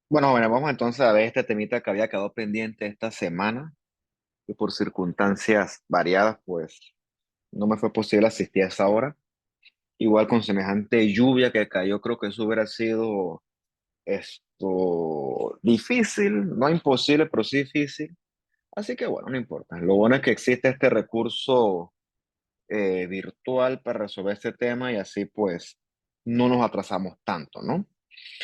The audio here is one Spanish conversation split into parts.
Bueno, bueno, vamos entonces a ver este temita que había quedado pendiente esta semana y por circunstancias variadas, pues no me fue posible asistir a esa hora. Igual con semejante lluvia que cayó, creo que eso hubiera sido difícil, no imposible, pero sí difícil. Así que bueno, no importa. Lo bueno es que existe este recurso virtual para resolver este tema y así pues no nos atrasamos tanto, ¿no?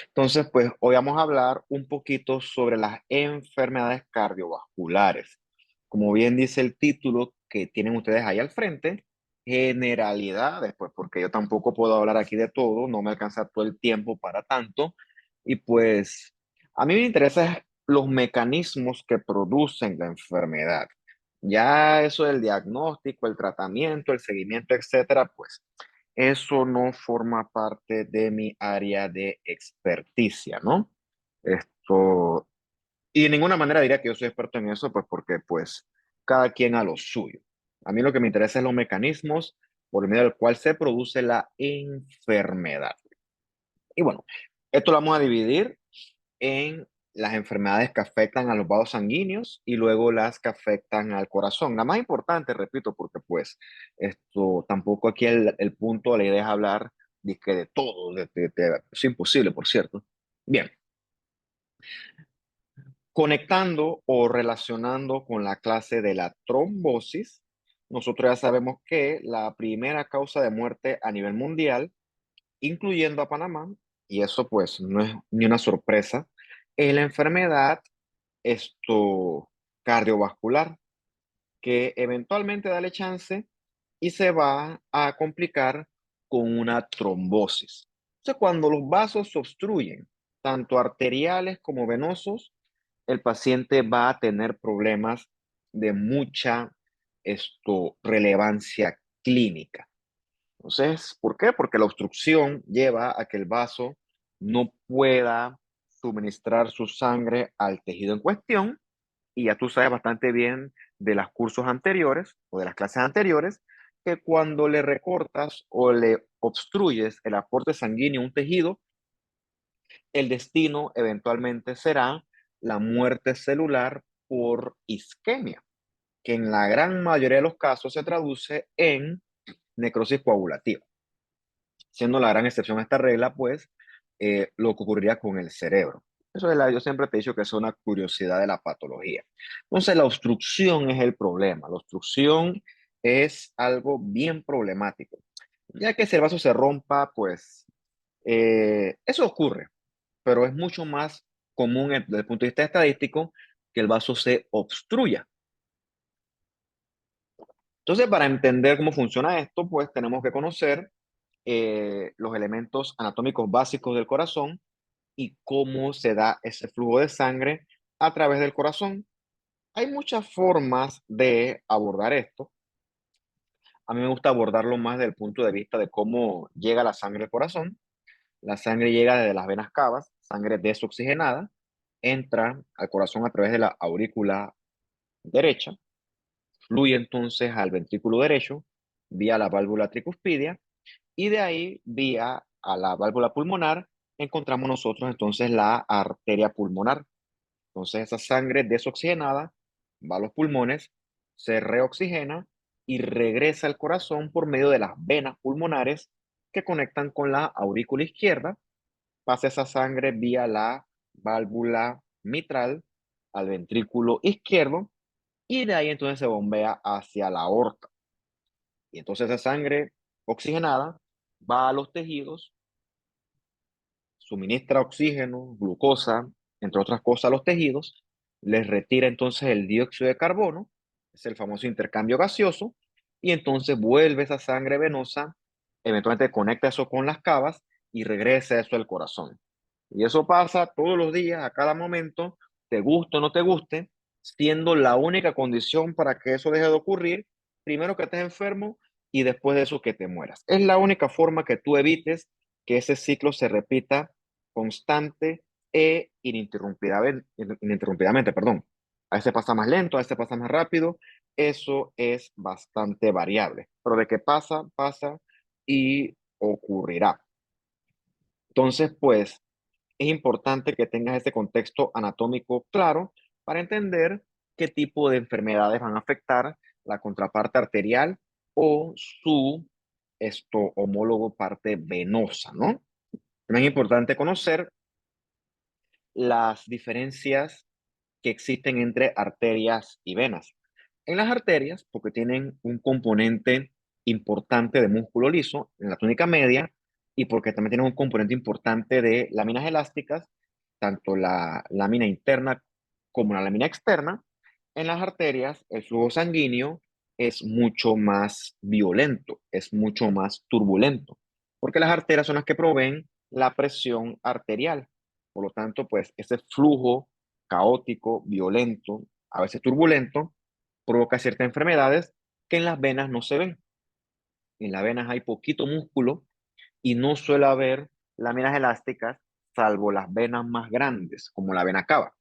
Entonces, pues hoy vamos a hablar un poquito sobre las enfermedades cardiovasculares. Como bien dice el título que tienen ustedes ahí al frente, generalidades, pues porque yo tampoco puedo hablar aquí de todo, no me alcanza todo el tiempo para tanto. Y pues a mí me interesan los mecanismos que producen la enfermedad. Ya eso del diagnóstico, el tratamiento, el seguimiento, etcétera, pues eso no forma parte de mi área de experticia, ¿no? Esto, y de ninguna manera diría que yo soy experto en eso, pues porque pues cada quien a lo suyo. A mí lo que me interesa es los mecanismos por medio del cual se produce la enfermedad. Y bueno, esto lo vamos a dividir en las enfermedades que afectan a los vasos sanguíneos y luego las que afectan al corazón. La más importante, repito, porque pues esto tampoco aquí el punto de la idea es hablar de todo, es imposible, por cierto. Bien, conectando o relacionando con la clase de la trombosis, nosotros ya sabemos que la primera causa de muerte a nivel mundial, incluyendo a Panamá, y eso pues no es ni una sorpresa, es la enfermedad esto cardiovascular, que eventualmente dale chance y se va a complicar con una trombosis. Entonces, cuando los vasos se obstruyen, tanto arteriales como venosos, el paciente va a tener problemas de mucha relevancia clínica. Entonces, ¿por qué? Porque la obstrucción lleva a que el vaso no pueda suministrar su sangre al tejido en cuestión y ya tú sabes bastante bien de los cursos anteriores o de las clases anteriores que cuando le recortas o le obstruyes el aporte sanguíneo a un tejido, el destino eventualmente será la muerte celular por isquemia, que en la gran mayoría de los casos se traduce en necrosis coagulativa. Siendo la gran excepción a esta regla, pues, lo que ocurriría con el cerebro. Eso es yo siempre te he dicho que es una curiosidad de la patología. Entonces, la obstrucción es el problema. La obstrucción es algo bien problemático. Ya que si el vaso se rompa, pues, eso ocurre, pero es mucho más común desde el punto de vista estadístico que el vaso se obstruya. Entonces, para entender cómo funciona esto, pues tenemos que conocer los elementos anatómicos básicos del corazón y cómo se da ese flujo de sangre a través del corazón. Hay muchas formas de abordar esto. A mí me gusta abordarlo más desde el punto de vista de cómo llega la sangre al corazón. La sangre llega desde las venas cavas, sangre desoxigenada, entra al corazón a través de la aurícula derecha, fluye entonces al ventrículo derecho vía la válvula tricuspidia y de ahí vía a la válvula pulmonar encontramos nosotros entonces la arteria pulmonar. Entonces esa sangre desoxigenada va a los pulmones, se reoxigena y regresa al corazón por medio de las venas pulmonares que conectan con la aurícula izquierda. Pasa esa sangre vía la válvula mitral al ventrículo izquierdo y de ahí entonces se bombea hacia la aorta. Y entonces esa sangre oxigenada va a los tejidos, suministra oxígeno, glucosa, entre otras cosas, a los tejidos, les retira entonces el dióxido de carbono, es el famoso intercambio gaseoso, y entonces vuelve esa sangre venosa, eventualmente conecta eso con las cavas y regresa eso al corazón. Y eso pasa todos los días, a cada momento, te guste o no te guste, siendo la única condición para que eso deje de ocurrir, primero que estés enfermo y después de eso que te mueras. Es la única forma que tú evites que ese ciclo se repita constante e ininterrumpidamente, perdón. A veces pasa más lento, a veces pasa más rápido. Eso es bastante variable, pero de que pasa, pasa y ocurrirá. Entonces, pues, es importante que tengas este contexto anatómico claro para entender qué tipo de enfermedades van a afectar la contraparte arterial o su homólogo parte venosa, ¿no? También es importante conocer las diferencias que existen entre arterias y venas. En las arterias, porque tienen un componente importante de músculo liso en la túnica media y porque también tienen un componente importante de láminas elásticas, tanto la lámina interna como la lámina externa. En las arterias, el flujo sanguíneo es mucho más violento, es mucho más turbulento, porque las arterias son las que proveen la presión arterial. Por lo tanto, pues ese flujo caótico, violento, a veces turbulento, provoca ciertas enfermedades que en las venas no se ven. En las venas hay poquito músculo y no suele haber láminas elásticas, salvo las venas más grandes, como la vena cava.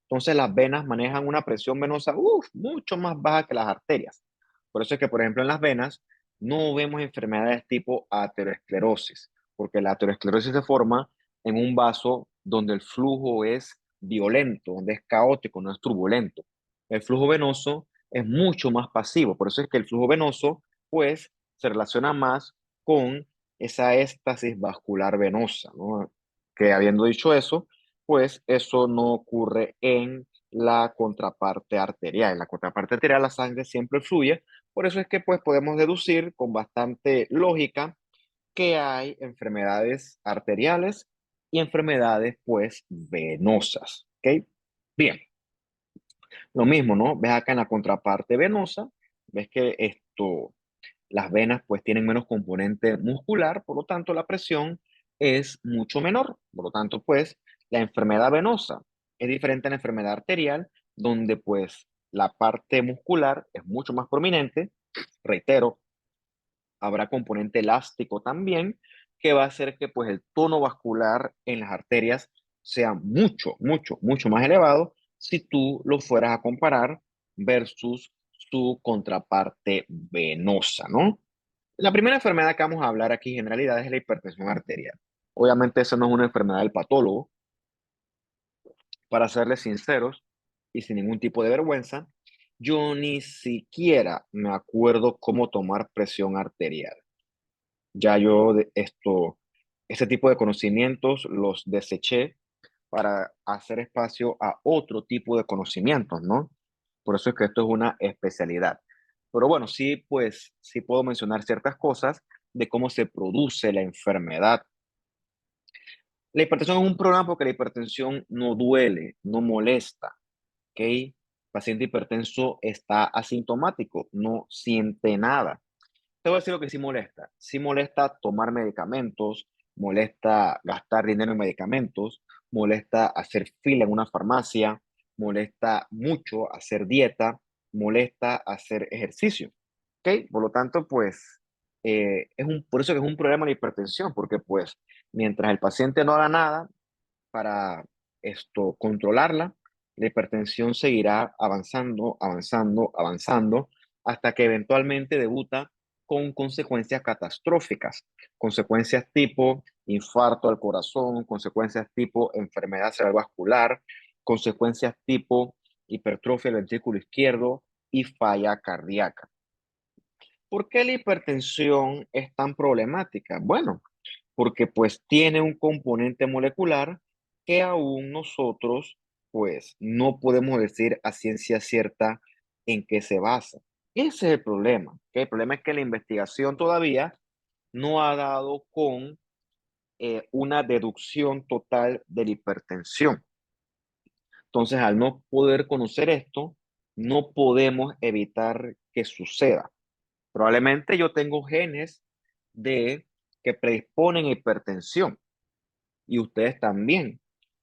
Entonces las venas manejan una presión venosa mucho más baja que las arterias. Por eso es que, por ejemplo, en las venas no vemos enfermedades tipo aterosclerosis, porque la aterosclerosis se forma en un vaso donde el flujo es violento, donde es caótico, no es turbulento. El flujo venoso es mucho más pasivo, por eso es que el flujo venoso, pues, se relaciona más con esa éstasis vascular venosa, ¿no? Que habiendo dicho eso, pues eso no ocurre en la contraparte arterial. En la contraparte arterial la sangre siempre fluye, por eso es que pues podemos deducir con bastante lógica que hay enfermedades arteriales y enfermedades pues venosas, ¿ok? Bien, lo mismo, ¿no? Ves acá en la contraparte venosa, ves que las venas pues tienen menos componente muscular, por lo tanto la presión es mucho menor. Por lo tanto, pues la enfermedad venosa es diferente a la enfermedad arterial, donde pues la parte muscular es mucho más prominente. Reitero, habrá componente elástico también, que va a hacer que pues el tono vascular en las arterias sea mucho, mucho, mucho más elevado si tú lo fueras a comparar versus su contraparte venosa, ¿no? La primera enfermedad que vamos a hablar aquí en generalidad es la hipertensión arterial. Obviamente eso no es una enfermedad del patólogo, para serles sinceros y sin ningún tipo de vergüenza, yo ni siquiera me acuerdo cómo tomar presión arterial. Ya yo ese tipo de conocimientos los deseché para hacer espacio a otro tipo de conocimientos, ¿no? Por eso es que esto es una especialidad. Pero bueno, sí, pues sí puedo mencionar ciertas cosas de cómo se produce la enfermedad. La hipertensión es un problema porque la hipertensión no duele, no molesta, ¿ok? El paciente hipertenso está asintomático, no siente nada. Te voy a decir lo que sí molesta. Sí molesta tomar medicamentos, molesta gastar dinero en medicamentos, molesta hacer fila en una farmacia, molesta mucho hacer dieta, molesta hacer ejercicio. ¿Ok? Por lo tanto, pues, por eso que es un problema la hipertensión, porque pues mientras el paciente no haga nada para controlarla, la hipertensión seguirá avanzando, avanzando, avanzando, hasta que eventualmente debuta con consecuencias catastróficas, consecuencias tipo infarto al corazón, consecuencias tipo enfermedad cerebrovascular, consecuencias tipo hipertrofia del ventrículo izquierdo y falla cardíaca. ¿Por qué la hipertensión es tan problemática? Bueno, porque pues tiene un componente molecular que aún nosotros pues no podemos decir a ciencia cierta en qué se basa. Ese es el problema. ¿Ok? El problema es que la investigación todavía no ha dado con una deducción total de la hipertensión. Entonces, al no poder conocer esto, no podemos evitar que suceda. Probablemente yo tengo genes de que predisponen a hipertensión y ustedes también.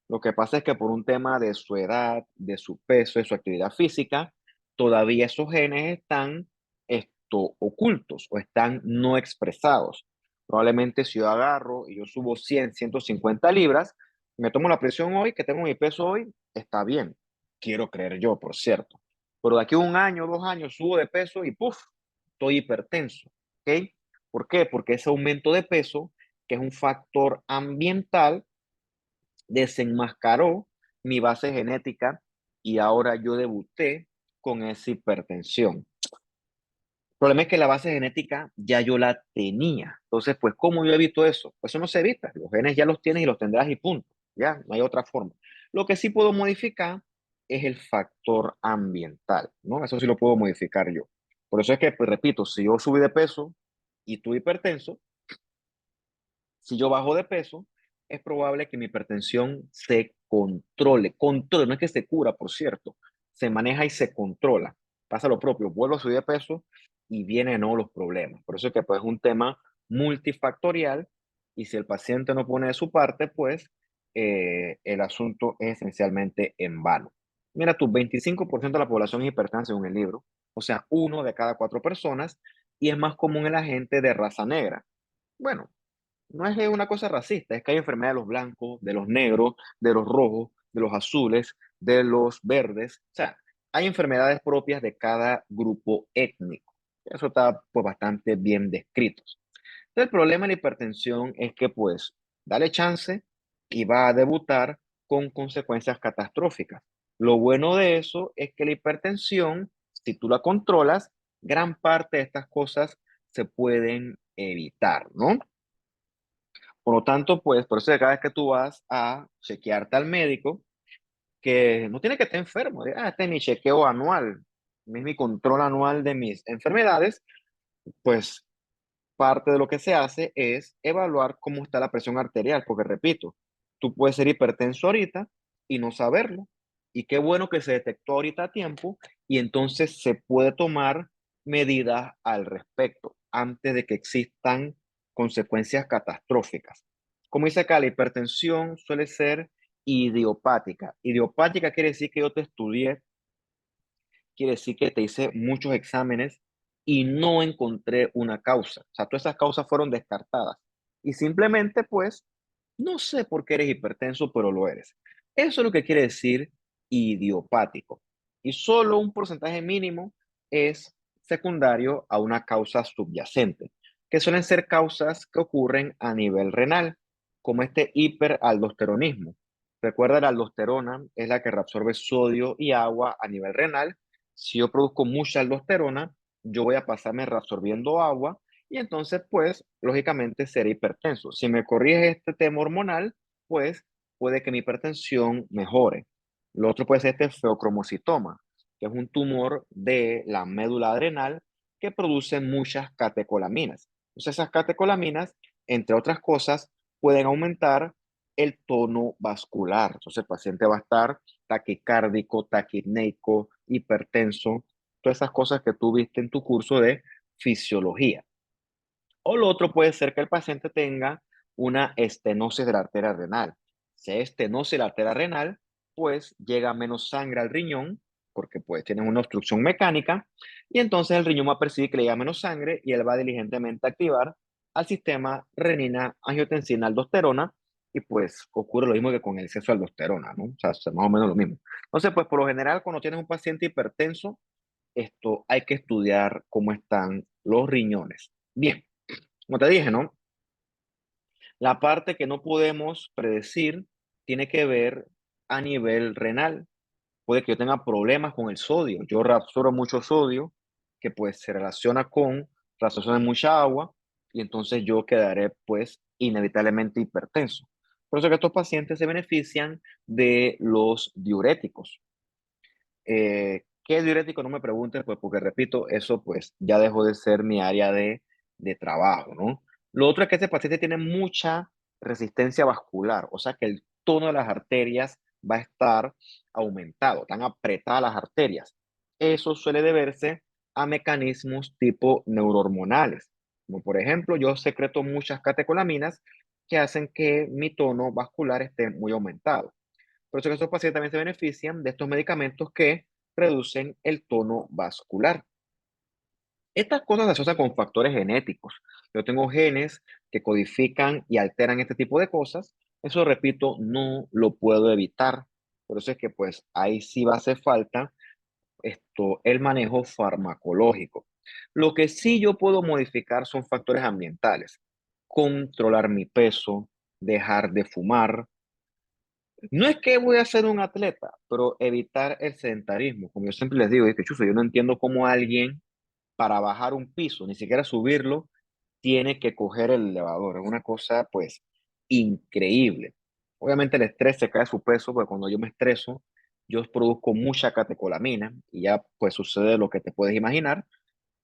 Lo que pasa es que por un tema de su edad, de su peso, de su actividad física, todavía esos genes están ocultos o están no expresados. Probablemente si yo agarro y yo subo 100, 150 libras, me tomo la presión hoy, que tengo mi peso hoy, está bien. Quiero creer yo, por cierto. Pero de aquí a un año, 2 años, subo de peso y ¡puf! Estoy hipertenso. ¿Ok? ¿Por qué? Porque ese aumento de peso, que es un factor ambiental, desenmascaró mi base genética y ahora yo debuté con esa hipertensión. El problema es que la base genética ya yo la tenía. Entonces, pues, ¿cómo yo evito eso? Pues eso no se evita. Los genes ya los tienes y los tendrás y punto. Ya, no hay otra forma. Lo que sí puedo modificar es el factor ambiental, ¿no? Eso sí lo puedo modificar yo. Por eso es que, pues, repito, si yo subí de peso y tú hipertenso, si yo bajo de peso, es probable que mi hipertensión se controle. Controle, no es que se cura, por cierto. Se maneja y se controla. Pasa lo propio, vuelvo a subir de peso y vienen no los problemas. Por eso es que pues, es un tema multifactorial y si el paciente no pone de su parte, pues el asunto es esencialmente en vano. Mira, tú, 25% de la población es hipertensa según el libro, o sea, uno de cada cuatro personas, y es más común en la gente de raza negra. Bueno, no es una cosa racista, es que hay enfermedad de los blancos, de los negros, de los rojos, de los azules, de los verdes. O sea, hay enfermedades propias de cada grupo étnico. Eso está pues bastante bien descrito. El problema de la hipertensión es que pues dale chance y va a debutar con consecuencias catastróficas. Lo bueno de eso es que la hipertensión, si tú la controlas, gran parte de estas cosas se pueden evitar, ¿no? Por lo tanto, pues, por eso cada vez que tú vas a chequearte al médico, que no tiene que estar enfermo, este es mi chequeo anual, es mi control anual de mis enfermedades, pues parte de lo que se hace es evaluar cómo está la presión arterial, porque repito, tú puedes ser hipertenso ahorita y no saberlo. Y qué bueno que se detectó ahorita a tiempo y entonces se puede tomar medidas al respecto antes de que existan consecuencias catastróficas. Como dice acá, la hipertensión suele ser idiopática. Idiopática quiere decir que yo te estudié, quiere decir que te hice muchos exámenes y no encontré una causa. O sea, todas esas causas fueron descartadas. Y simplemente, pues, no sé por qué eres hipertenso, pero lo eres. Eso es lo que quiere decir idiopático. Y solo un porcentaje mínimo es secundario a una causa subyacente, que suelen ser causas que ocurren a nivel renal, como este hiperaldosteronismo. Recuerda, la aldosterona es la que reabsorbe sodio y agua a nivel renal. Si yo produzco mucha aldosterona, yo voy a pasarme reabsorbiendo agua y entonces, pues, lógicamente seré hipertenso. Si me corrige este tema hormonal, pues, puede que mi hipertensión mejore. Lo otro puede ser este feocromocitoma, que es un tumor de la médula adrenal que produce muchas catecolaminas. Entonces, esas catecolaminas, entre otras cosas, pueden aumentar el tono vascular. Entonces, el paciente va a estar taquicárdico, taquipneico, hipertenso, todas esas cosas que tú viste en tu curso de fisiología. O lo otro puede ser que el paciente tenga una estenosis de la arteria renal. Si hay estenosis de la arteria renal, pues llega menos sangre al riñón, porque pues tienen una obstrucción mecánica, y entonces el riñón va a percibir que le llega menos sangre y él va diligentemente a activar al sistema renina, angiotensina, aldosterona, y pues ocurre lo mismo que con el exceso de aldosterona, ¿no? O sea, es más o menos lo mismo. Entonces, pues por lo general, cuando tienes un paciente hipertenso, esto hay que estudiar cómo están los riñones. Bien, como te dije, ¿no? La parte que no podemos predecir tiene que ver a nivel renal. Puede que yo tenga problemas con el sodio. Yo reabsorbo mucho sodio, que pues se relaciona con la absorción de mucha agua, y entonces yo quedaré pues inevitablemente hipertenso. Por eso que estos pacientes se benefician de los diuréticos. ¿Qué diurético? No me preguntes, pues porque repito, eso pues ya dejó de ser mi área de trabajo, ¿no? Lo otro es que este paciente tiene mucha resistencia vascular, o sea que el tono de las arterias va a estar aumentado, están apretadas las arterias. Eso suele deberse a mecanismos tipo neurohormonales, como por ejemplo, yo secreto muchas catecolaminas que hacen que mi tono vascular esté muy aumentado. Por eso que estos pacientes también se benefician de estos medicamentos que reducen el tono vascular. Estas cosas se asocian con factores genéticos. Yo tengo genes que codifican y alteran este tipo de cosas. Eso, repito, no lo puedo evitar. Por eso es que pues ahí sí va a hacer falta el manejo farmacológico. Lo que sí yo puedo modificar son factores ambientales. Controlar mi peso, dejar de fumar, No es que voy a ser un atleta, pero evitar el sedentarismo. Como yo siempre les digo, es que chuzo, yo no entiendo cómo alguien para bajar un piso, ni siquiera subirlo, tiene que coger el elevador. Es una cosa, pues, increíble. Obviamente el estrés se cae su peso, porque cuando yo me estreso, yo produzco mucha catecolamina y ya, pues, sucede lo que te puedes imaginar.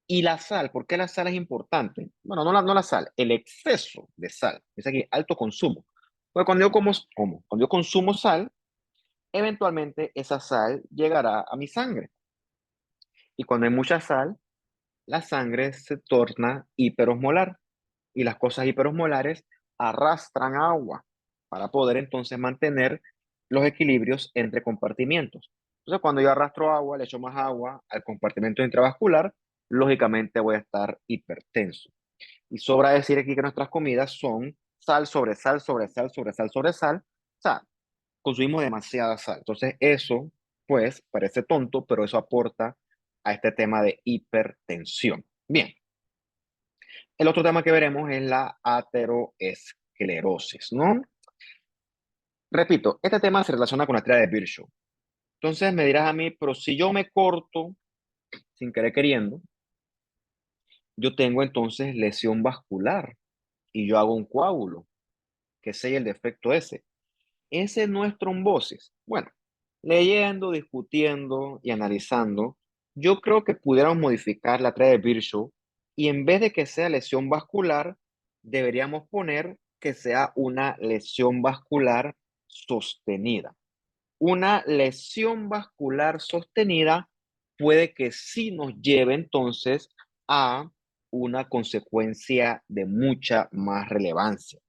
Y la sal, ¿por qué la sal es importante? Bueno, no la sal, el exceso de sal. Es aquí, alto consumo. Pues cuando cuando yo consumo sal, eventualmente esa sal llegará a mi sangre. Y cuando hay mucha sal, la sangre se torna hiperosmolar y las cosas hiperosmolares arrastran agua para poder entonces mantener los equilibrios entre compartimientos. Entonces, cuando yo arrastro agua, le echo más agua al compartimento intravascular, lógicamente voy a estar hipertenso. Y sobra decir aquí que nuestras comidas son sal sobre sal sobre sal sobre sal sobre sal. O sea, consumimos demasiada sal. Entonces, eso, pues, parece tonto, pero eso aporta a este tema de hipertensión. Bien, el otro tema que veremos es la ateroesclerosis, ¿no? Repito, este tema se relaciona con la teoría de Virchow. Entonces me dirás a mí, pero si yo me corto sin querer queriendo, yo tengo entonces lesión vascular y yo hago un coágulo, que sea el defecto ese. Ese no es trombosis. Bueno, leyendo, discutiendo y analizando, yo creo que pudiéramos modificar la teoría de Virchow y en vez de que sea lesión vascular, deberíamos poner que sea una lesión vascular sostenida. Una lesión vascular sostenida puede que sí nos lleve entonces a una consecuencia de mucha más relevancia.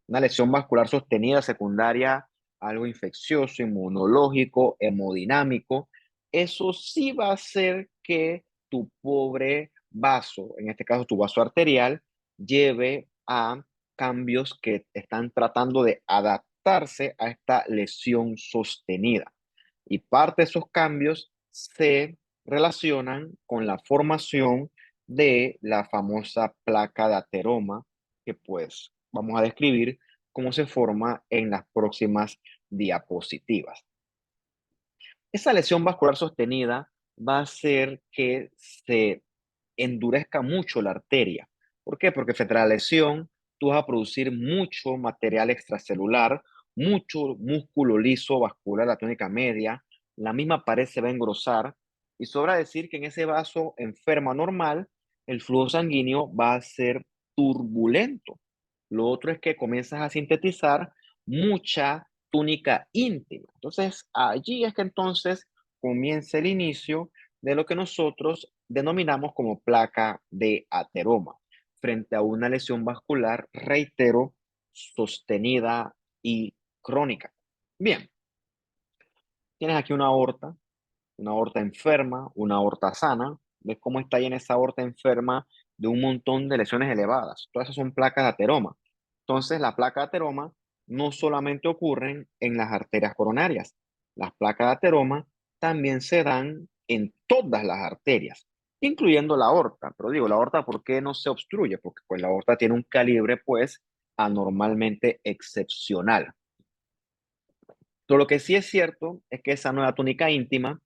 Una lesión vascular sostenida secundaria, algo infeccioso, inmunológico, hemodinámico, eso sí va a hacer que tu pobre vaso, en este caso tu vaso arterial, lleve a cambios que están tratando de adaptarse a esta lesión sostenida. Y parte de esos cambios se relacionan con la formación de la famosa placa de ateroma, que pues vamos a describir cómo se forma en las próximas diapositivas. Esa lesión vascular sostenida va a hacer que se endurezca mucho la arteria. ¿Por qué? Porque frente a la lesión, tú vas a producir mucho material extracelular, mucho músculo liso vascular, la tónica media, la misma pared se va a engrosar y sobra decir que en ese vaso enferma normal, el flujo sanguíneo va a ser turbulento. Lo otro es que comienzas a sintetizar mucha túnica íntima. Entonces, allí es que entonces comienza el inicio de lo que nosotros denominamos como placa de ateroma, frente a una lesión vascular, reitero, sostenida y crónica. Bien, tienes aquí una aorta enferma, una aorta sana. ¿Ves cómo está ahí en esa aorta enferma de un montón de lesiones elevadas? Todas esas son placas de ateroma. Entonces, las placas de ateroma no solamente ocurren en las arterias coronarias, las placas de ateroma también se dan en todas las arterias, incluyendo la aorta. Pero digo, la aorta, ¿por qué no se obstruye? Porque pues la aorta tiene un calibre pues anormalmente excepcional. Pero lo que sí es cierto es que esa nueva túnica íntima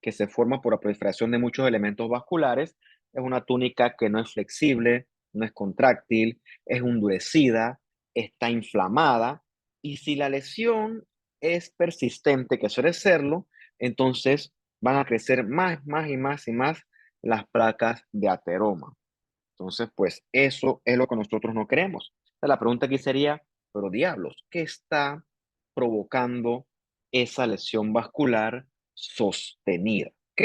que se forma por la proliferación de muchos elementos vasculares. Es una túnica que no es flexible, no es contráctil, es endurecida, está inflamada. Y si la lesión es persistente, que suele serlo, entonces van a crecer más y más y más las placas de ateroma. Entonces, pues eso es lo que nosotros no queremos. La pregunta aquí sería, pero diablos, ¿qué está provocando esa lesión vascular sostenida? ¿Ok?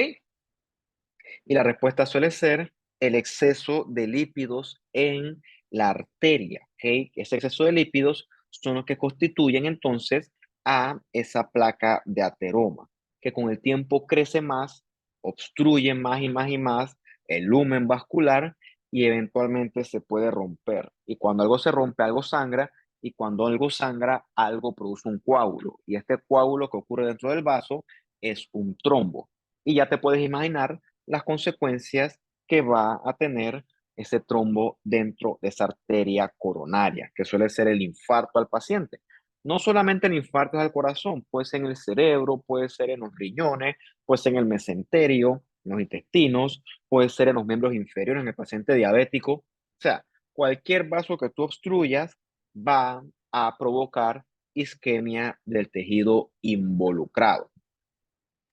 Y la respuesta suele ser el exceso de lípidos en la arteria. ¿Ok? Ese exceso de lípidos son los que constituyen entonces a esa placa de ateroma, que con el tiempo crece más, obstruye más y más y más el lumen vascular y eventualmente se puede romper. Y cuando algo se rompe, algo sangra, y cuando algo sangra, algo produce un coágulo. Y este coágulo que ocurre dentro del vaso es un trombo. Y ya te puedes imaginar las consecuencias que va a tener ese trombo dentro de esa arteria coronaria, que suele ser el infarto al paciente. no solamente en infartos al corazón, puede ser en el cerebro, puede ser en los riñones, puede ser en el mesenterio, en los intestinos, puede ser en los miembros inferiores, en el paciente diabético. O sea, cualquier vaso que tú obstruyas va a provocar isquemia del tejido involucrado.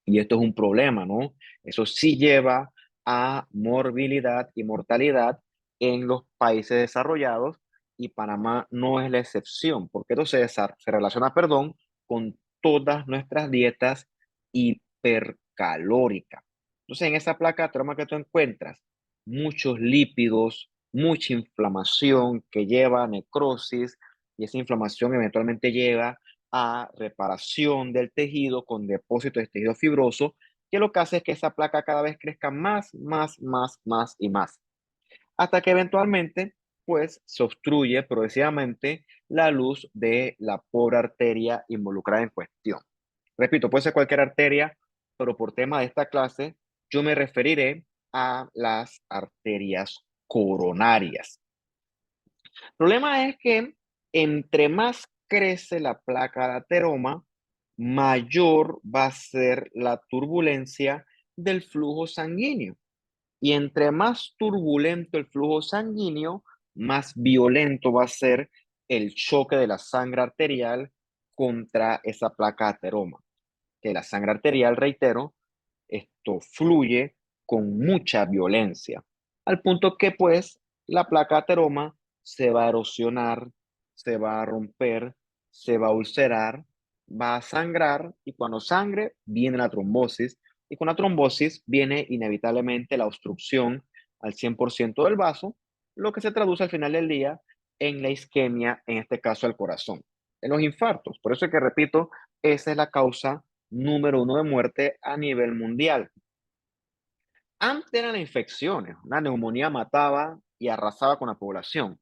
Y esto es un problema, ¿no? Eso sí lleva a morbilidad y mortalidad en los países desarrollados y Panamá no es la excepción, porque esto se relaciona, perdón, con todas nuestras dietas hipercalóricas. Entonces, en esa placa de ateroma que tú encuentras, muchos lípidos, mucha inflamación que lleva a necrosis y esa inflamación eventualmente lleva a reparación del tejido con depósito de tejido fibroso, que lo que hace es que esa placa cada vez crezca más y más, hasta que eventualmente, pues, se obstruye progresivamente la luz de la pobre arteria involucrada en cuestión. Repito, puede ser cualquier arteria, pero por tema de esta clase, yo me referiré a las arterias coronarias. El problema es que entre más crece la placa de ateroma, mayor va a ser la turbulencia del flujo sanguíneo. Y entre más turbulento el flujo sanguíneo, más violento va a ser el choque de la sangre arterial contra esa placa de ateroma. Que la sangre arterial, reitero, esto fluye con mucha violencia, al punto que pues la placa ateroma se va a erosionar, se va a romper, se va a ulcerar, va a sangrar y cuando sangre viene la trombosis y con la trombosis viene inevitablemente la obstrucción al 100% del vaso, lo que se traduce al final del día en la isquemia, en este caso al corazón, en los infartos. Por eso es que repito, esa es la causa número uno de muerte a nivel mundial. Antes eran las infecciones, una neumonía mataba y arrasaba con la población,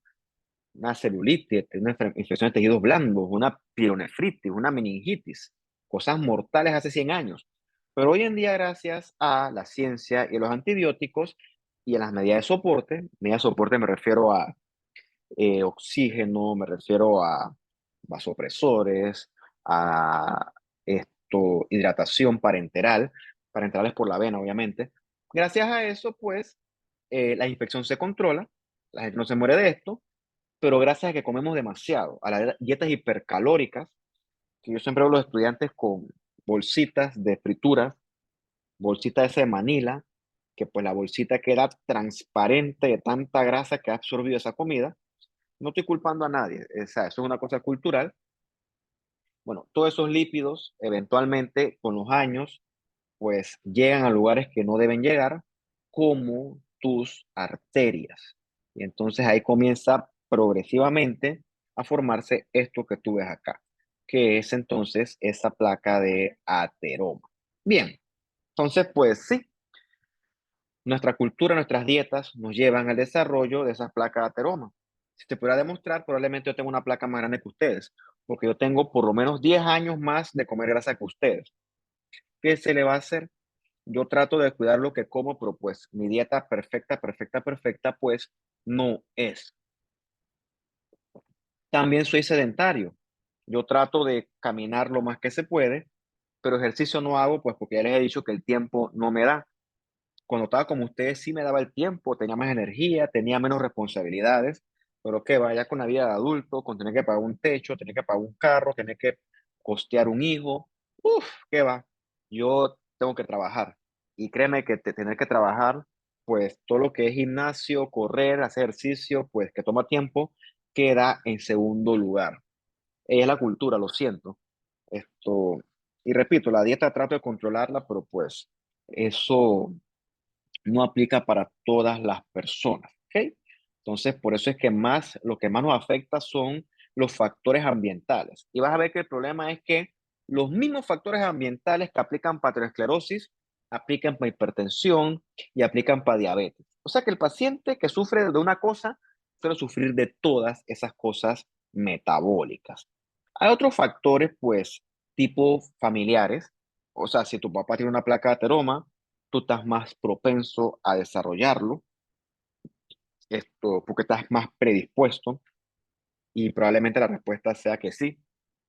una celulitis, una infección de tejidos blandos, una pielonefritis, una meningitis, cosas mortales hace 100 años. Pero hoy en día, gracias a la ciencia y a los antibióticos y a las medidas de soporte me refiero a oxígeno, me refiero a vasopresores, a hidratación parenteral es por la vena, obviamente. Gracias a eso, pues, la infección se controla, la gente no se muere de esto, pero gracias a que comemos demasiado, a las dietas hipercalóricas, que yo siempre veo a los estudiantes con bolsitas de frituras, bolsita esa de Manila, que pues la bolsita queda transparente de tanta grasa que ha absorbido esa comida, no estoy culpando a nadie, o sea, eso es una cosa cultural. Bueno, todos esos lípidos eventualmente con los años pues llegan a lugares que no deben llegar, como tus arterias. Y entonces ahí comienza progresivamente a formarse esto que tú ves acá, que es entonces esa placa de ateroma. Bien, entonces pues sí, nuestra cultura, nuestras dietas nos llevan al desarrollo de esas placas de ateroma. Si te pudiera demostrar, probablemente yo tengo una placa más grande que ustedes, porque yo tengo por lo menos 10 años más de comer grasa que ustedes. ¿Qué se le va a hacer? Yo trato de cuidar lo que como, pero pues mi dieta perfecta, pues no es. También soy sedentario. Yo trato de caminar lo más que se puede, pero ejercicio no hago, pues porque ya les he dicho que el tiempo no me da. Cuando estaba como ustedes sí me daba el tiempo, tenía más energía, tenía menos responsabilidades, pero que vaya con la vida de adulto, con tener que pagar un techo, tener que pagar un carro, tener que costear un hijo, uff, qué va. Yo tengo que trabajar y créeme que tener que trabajar, pues todo lo que es gimnasio, correr, hacer ejercicio, pues que toma tiempo, queda en segundo lugar. Es la cultura, lo siento. Esto, y repito, la dieta trato de controlarla, pero pues eso no aplica para todas las personas, ¿ok? Entonces, por eso es que lo que más nos afecta son los factores ambientales. Y vas a ver que el problema es que los mismos factores ambientales que aplican para aterosclerosis, aplican para hipertensión y aplican para diabetes. O sea que el paciente que sufre de una cosa suele sufrir de todas esas cosas metabólicas. Hay otros factores, pues, tipo familiares. O sea, si tu papá tiene una placa de ateroma, tú estás más propenso a desarrollarlo, porque estás más predispuesto y probablemente la respuesta sea que sí.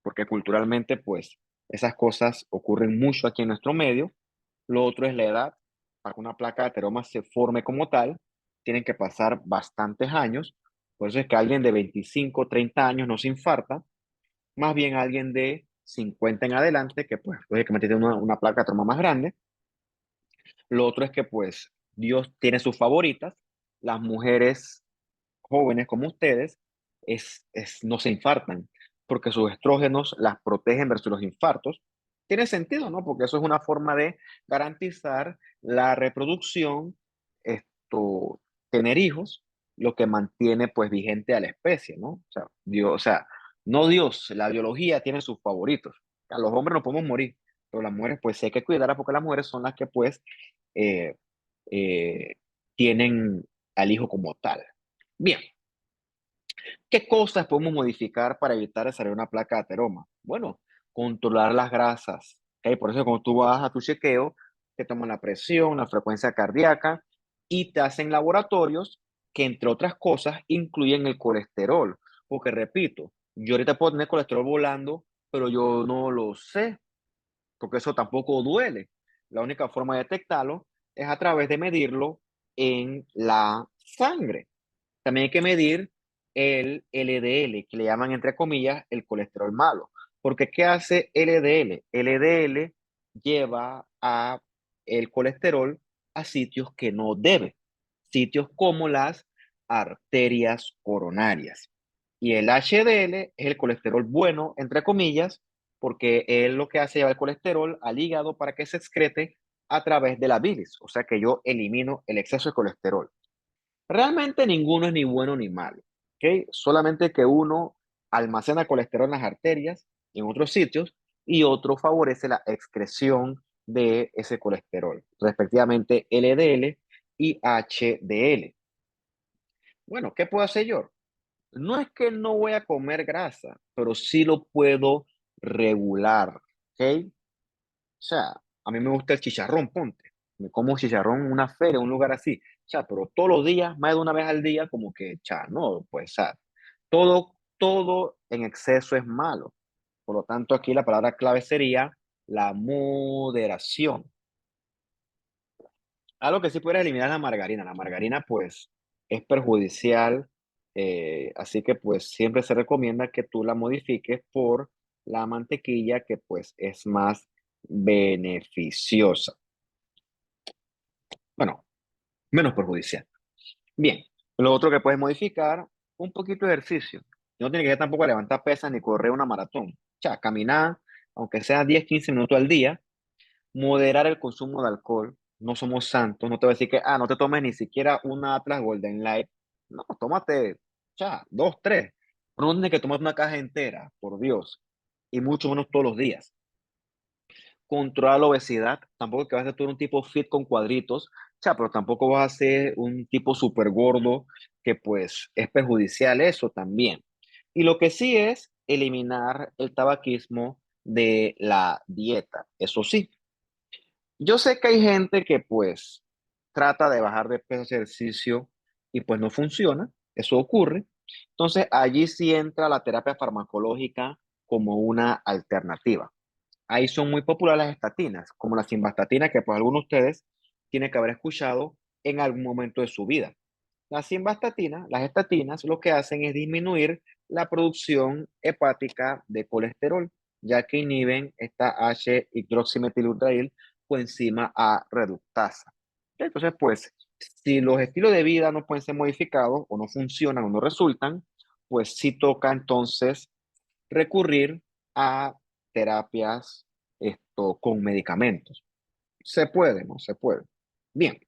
porque culturalmente, pues, esas cosas ocurren mucho aquí en nuestro medio. Lo otro es la edad. Para que una placa de ateroma se forme como tal, tienen que pasar bastantes años. Por eso es que alguien de 25, 30 años no se infarta, más bien alguien de 50 en adelante, que pues lógicamente tiene una placa de ateroma más grande. Lo otro es que pues Dios tiene sus favoritas. Las mujeres jóvenes como ustedes no se infartan, porque sus estrógenos las protegen versus los infartos. Tiene sentido, ¿no? Porque eso es una forma de garantizar la reproducción, esto, tener hijos, lo que mantiene pues vigente a la especie, ¿no? O sea, Dios, o sea, no Dios, la biología tiene sus favoritos. A los hombres no podemos morir, pero las mujeres pues sí hay que cuidarlas porque las mujeres son las que pues eh, eh, tienen al hijo como tal. Bien, ¿qué cosas podemos modificar para evitar desarrollar una placa de ateroma? Bueno, controlar las grasas. ¿Ok? Por eso cuando tú vas a tu chequeo, te toman la presión, la frecuencia cardíaca y te hacen laboratorios que, entre otras cosas, incluyen el colesterol. Porque, repito, yo ahorita puedo tener colesterol volando, pero yo no lo sé, porque eso tampoco duele. La única forma de detectarlo es a través de medirlo en la sangre. También hay que medir el LDL, que le llaman entre comillas el colesterol malo. Porque ¿qué hace LDL? LDL lleva a el colesterol a sitios que no debe, sitios como las arterias coronarias. Y el HDL es el colesterol bueno, entre comillas, porque él lo que hace es llevar el colesterol al hígado para que se excrete a través de la bilis. O sea que yo elimino el exceso de colesterol. Realmente ninguno es ni bueno ni malo, ¿ok? Solamente que uno almacena colesterol en las arterias, en otros sitios, y otro favorece la excreción de ese colesterol, respectivamente LDL y HDL. Bueno, ¿qué puedo hacer yo? No es que no voy a comer grasa, pero sí lo puedo regular, ¿ok? O sea, a mí me gusta el chicharrón, ponte. Me como chicharrón en una feria, en un lugar así. O sea, pero todos los días, más de una vez al día, como que, cha, no, pues, o sea, todo en exceso es malo. Por lo tanto, aquí la palabra clave sería la moderación. Algo que sí puedes eliminar es la margarina. La margarina, pues, es perjudicial, así que, pues, siempre se recomienda que tú la modifiques por la mantequilla, que, pues, es más beneficiosa. Bueno, menos perjudicial. Bien, lo otro que puedes modificar, un poquito de ejercicio. No tiene que ser tampoco levantar pesas ni correr una maratón. O sea, caminar, aunque sea 10, 15 minutos al día, moderar el consumo de alcohol. No somos santos, no te voy a decir que, no te tomes ni siquiera una Atlas Golden Light. No, tómate, ya, dos, tres. Pero no tienes que tomar una caja entera, por Dios. Y mucho menos todos los días. Controlar la obesidad, tampoco que vas a ser tú un tipo fit con cuadritos, o sea, pero tampoco vas a ser un tipo súper gordo, que pues es perjudicial eso también. Y lo que sí es eliminar el tabaquismo de la dieta, eso sí. Yo sé que hay gente que pues trata de bajar de peso, hacer ejercicio y pues no funciona, eso ocurre. Entonces allí sí entra la terapia farmacológica como una alternativa. Ahí son muy populares las estatinas, como la simvastatina, que pues algunos de ustedes tienen que haber escuchado en algún momento de su vida. La simvastatina, las estatinas, lo que hacen es disminuir la producción hepática de colesterol, ya que inhiben esta H-hidroximetilultrail coenzima A reductasa. Entonces, pues, si los estilos de vida no pueden ser modificados o no funcionan o no resultan, pues sí toca entonces recurrir a terapias con medicamentos. Se puede, ¿no? Se puede. Bien,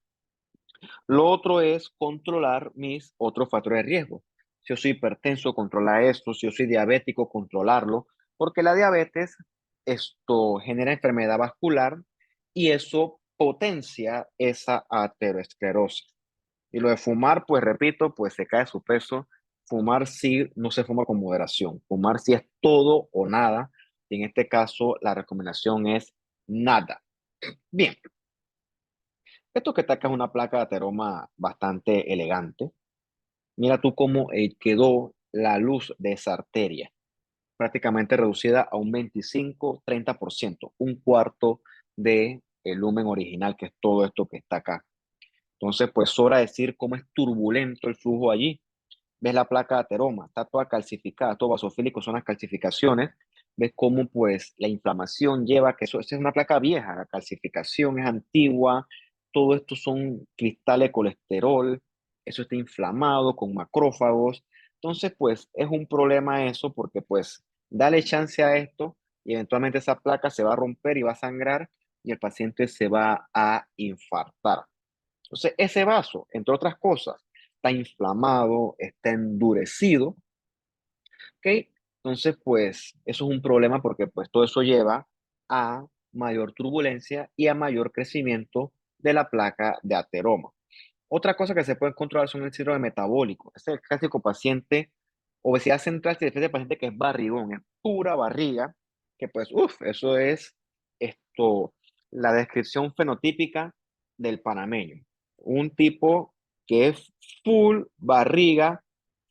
lo otro es controlar mis otros factores de riesgo. Si yo soy hipertenso, controlar esto. Si yo soy diabético, controlarlo. Porque la diabetes, esto genera enfermedad vascular y eso potencia esa aterosclerosis. Y lo de fumar, pues repito, pues se cae su peso. Fumar sí no se fuma con moderación. Fumar sí es todo o nada. Y en este caso, la recomendación es nada. Bien, esto que ataca es una placa de ateroma bastante elegante. Mira tú cómo quedó la luz de esa arteria. prácticamente reducida a un 25-30%, un cuarto de el lumen original, que es todo esto que está acá. Entonces, pues sobra decir cómo es turbulento el flujo allí. Ves la placa de ateroma, está toda calcificada, todo basofílico son las calcificaciones. Ves cómo pues la inflamación lleva a que eso, esa es una placa vieja, la calcificación es antigua, todo esto son cristales de colesterol, eso está inflamado con macrófagos. Entonces, pues es un problema eso porque pues dale chance a esto y eventualmente esa placa se va a romper y va a sangrar y el paciente se va a infartar. Entonces, ese vaso, entre otras cosas, está inflamado, está endurecido, ¿ok? Entonces, pues, eso es un problema porque pues todo eso lleva a mayor turbulencia y a mayor crecimiento de la placa de ateroma. Otra cosa que se puede controlar son el síndrome metabólico. Ese es el clásico paciente, obesidad central, se refiere al paciente que es barrigón, es pura barriga, que pues, uff, eso es esto, la descripción fenotípica del panameño. Un tipo que es full barriga,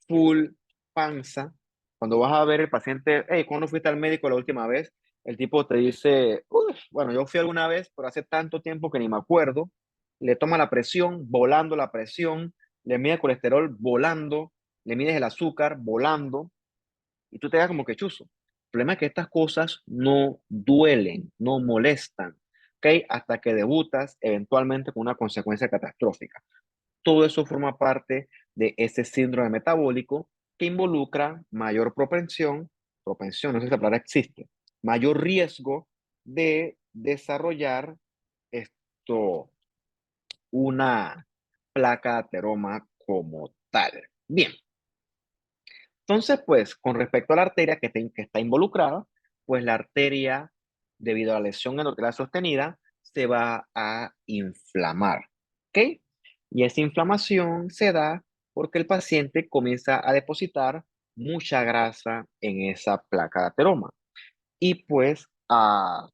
full panza. Cuando vas a ver el paciente, hey, ¿cuándo fuiste al médico la última vez? El tipo te dice, uff, bueno, yo fui alguna vez, pero hace tanto tiempo que ni me acuerdo. Le toma la presión, volando la presión, le mide el colesterol, volando, le mides el azúcar, volando, y tú te das como que chuzo. El problema es que estas cosas no duelen, no molestan, ¿ok? Hasta que debutas eventualmente con una consecuencia catastrófica. Todo eso forma parte de ese síndrome metabólico que involucra mayor propensión, no sé si esa palabra existe, mayor riesgo de desarrollar esto, una placa de ateroma como tal. Bien, entonces, pues, con respecto a la arteria que está involucrada, pues la arteria, debido a la lesión endotelial sostenida, se va a inflamar, ¿ok? Y esa inflamación se da porque el paciente comienza a depositar mucha grasa en esa placa de ateroma. Y pues a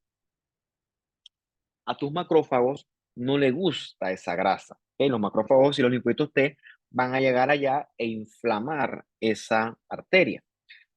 tus macrófagos no le gusta esa grasa. ¿Ok? Los macrófagos y los linfocitos T van a llegar allá e inflamar esa arteria.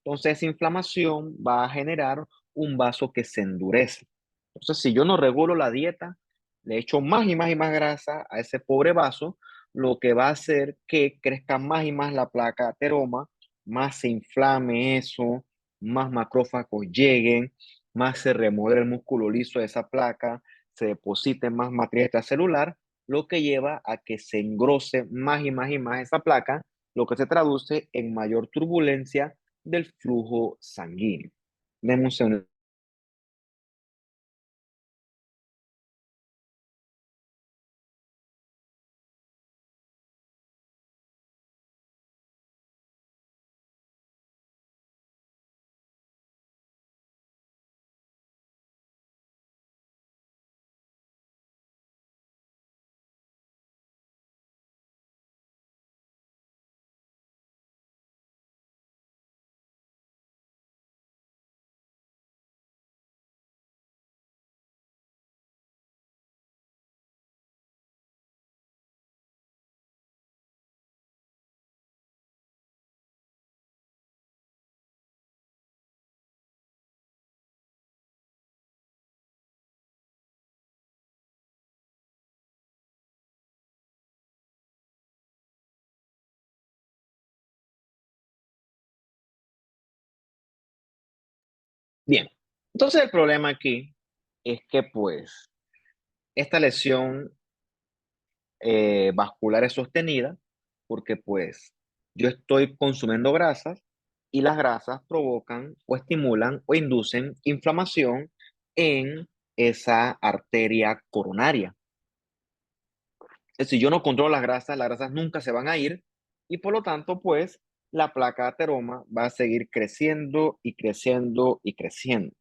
Entonces, esa inflamación va a generar un vaso que se endurece. Entonces, si yo no regulo la dieta, le echo más y más y más grasa a ese pobre vaso, lo que va a hacer que crezca más y más la placa de ateroma, más se inflame eso, más macrófagos lleguen, más se remueve el músculo liso de esa placa, se deposite más matriz extracelular, lo que lleva a que se engrose más y más y más esa placa, lo que se traduce en mayor turbulencia del flujo sanguíneo. Deme un segundo. Bien, entonces el problema aquí es que pues esta lesión vascular es sostenida porque pues yo estoy consumiendo grasas y las grasas provocan o estimulan o inducen inflamación en esa arteria coronaria. Si yo no controlo las grasas nunca se van a ir y por lo tanto, pues la placa de ateroma va a seguir creciendo y creciendo y creciendo.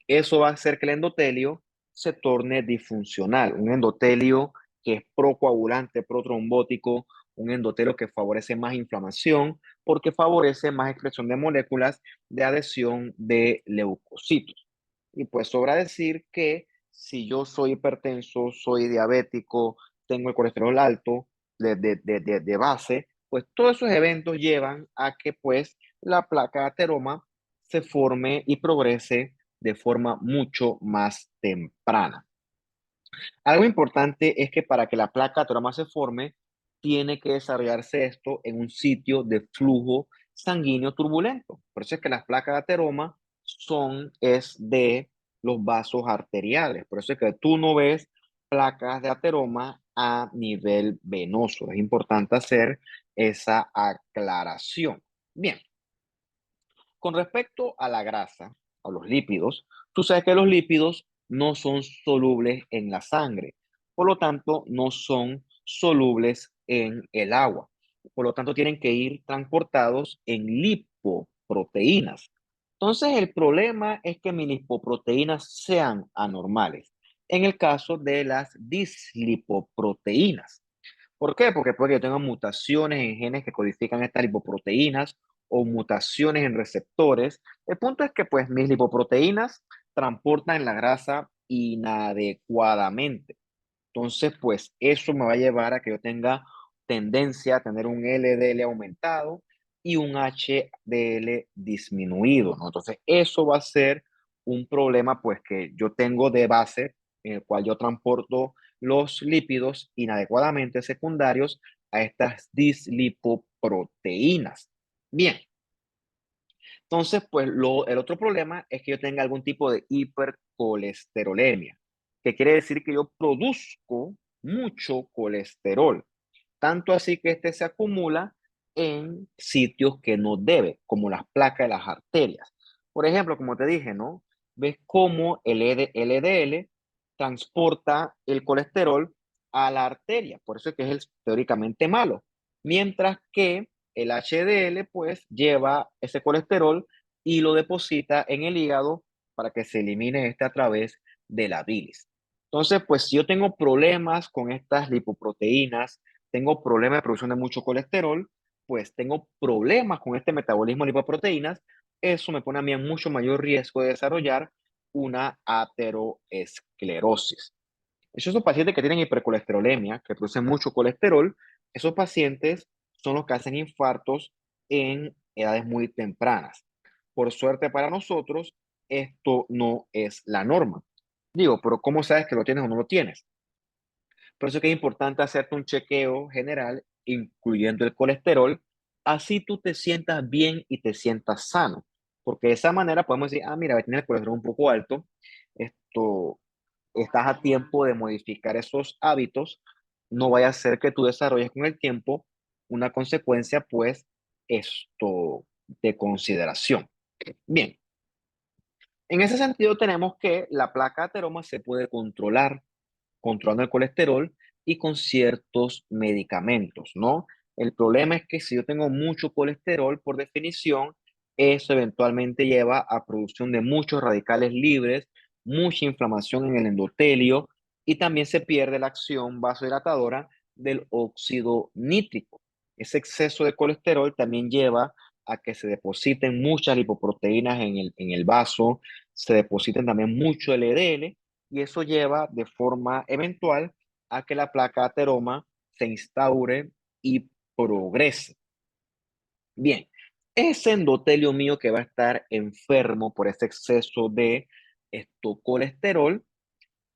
Eso va a hacer que el endotelio se torne disfuncional, un endotelio que es procoagulante, protrombótico, un endotelio que favorece más inflamación porque favorece más expresión de moléculas de adhesión de leucocitos. Y pues sobra decir que si yo soy hipertenso, soy diabético, tengo el colesterol alto de base, pues todos esos eventos llevan a que pues la placa de ateroma se forme y progrese de forma mucho más temprana. Algo importante es que para que la placa ateroma se forme, tiene que desarrollarse esto en un sitio de flujo sanguíneo turbulento. Por eso es que las placas de ateroma es de los vasos arteriales. Por eso es que tú no ves placas de ateroma a nivel venoso. Es importante hacer esa aclaración. Bien, con respecto a la grasa, a los lípidos, tú sabes que los lípidos no son solubles en la sangre, por lo tanto, no son solubles en el agua. Por lo tanto, tienen que ir transportados en lipoproteínas. Entonces, el problema es que mis lipoproteínas sean anormales. En el caso de las dislipoproteínas. ¿Por qué? Porque puede que yo tenga mutaciones en genes que codifican estas lipoproteínas o mutaciones en receptores. El punto es que pues mis lipoproteínas transportan la grasa inadecuadamente. Entonces, pues eso me va a llevar a que yo tenga tendencia a tener un LDL aumentado y un HDL disminuido, ¿no? Entonces, eso va a ser un problema, pues, que yo tengo de base, en el cual yo transporto los lípidos inadecuadamente secundarios a estas dislipoproteínas. Bien, entonces, pues el otro problema es que yo tenga algún tipo de hipercolesterolemia, que quiere decir que yo produzco mucho colesterol, tanto así que este se acumula en sitios que no debe, como las placas de las arterias. Por ejemplo, como te dije, ¿no? ¿Ves cómo el LDL transporta el colesterol a la arteria? Por eso es que es teóricamente malo. Mientras que el HDL, pues, lleva ese colesterol y lo deposita en el hígado para que se elimine este a través de la bilis. Entonces, pues, si yo tengo problemas con estas lipoproteínas, tengo problemas de producción de mucho colesterol, pues tengo problemas con este metabolismo de lipoproteínas, eso me pone a mí en mucho mayor riesgo de desarrollar una ateroesclerosis. Esos pacientes que tienen hipercolesterolemia, que producen mucho colesterol, esos pacientes son los que hacen infartos en edades muy tempranas. Por suerte para nosotros, esto no es la norma. Digo, pero ¿cómo sabes que lo tienes o no lo tienes? Por eso es que es importante hacerte un chequeo general, incluyendo el colesterol, así tú te sientas bien y te sientas sano. Porque de esa manera podemos decir, ah, mira, tiene el colesterol un poco alto, esto, estás a tiempo de modificar esos hábitos, no vaya a ser que tú desarrolles con el tiempo una consecuencia, pues, de consideración. Bien, en ese sentido tenemos que la placa de ateroma se puede controlar controlando el colesterol y con ciertos medicamentos, ¿no? El problema es que si yo tengo mucho colesterol, por definición, eso eventualmente lleva a producción de muchos radicales libres, mucha inflamación en el endotelio y también se pierde la acción vasodilatadora del óxido nítrico. Ese exceso de colesterol también lleva a que se depositen muchas lipoproteínas en el vaso, se depositen también mucho LDL y eso lleva de forma eventual a que la placa ateroma se instaure y progrese. Bien, ese endotelio mío que va a estar enfermo por ese exceso de colesterol,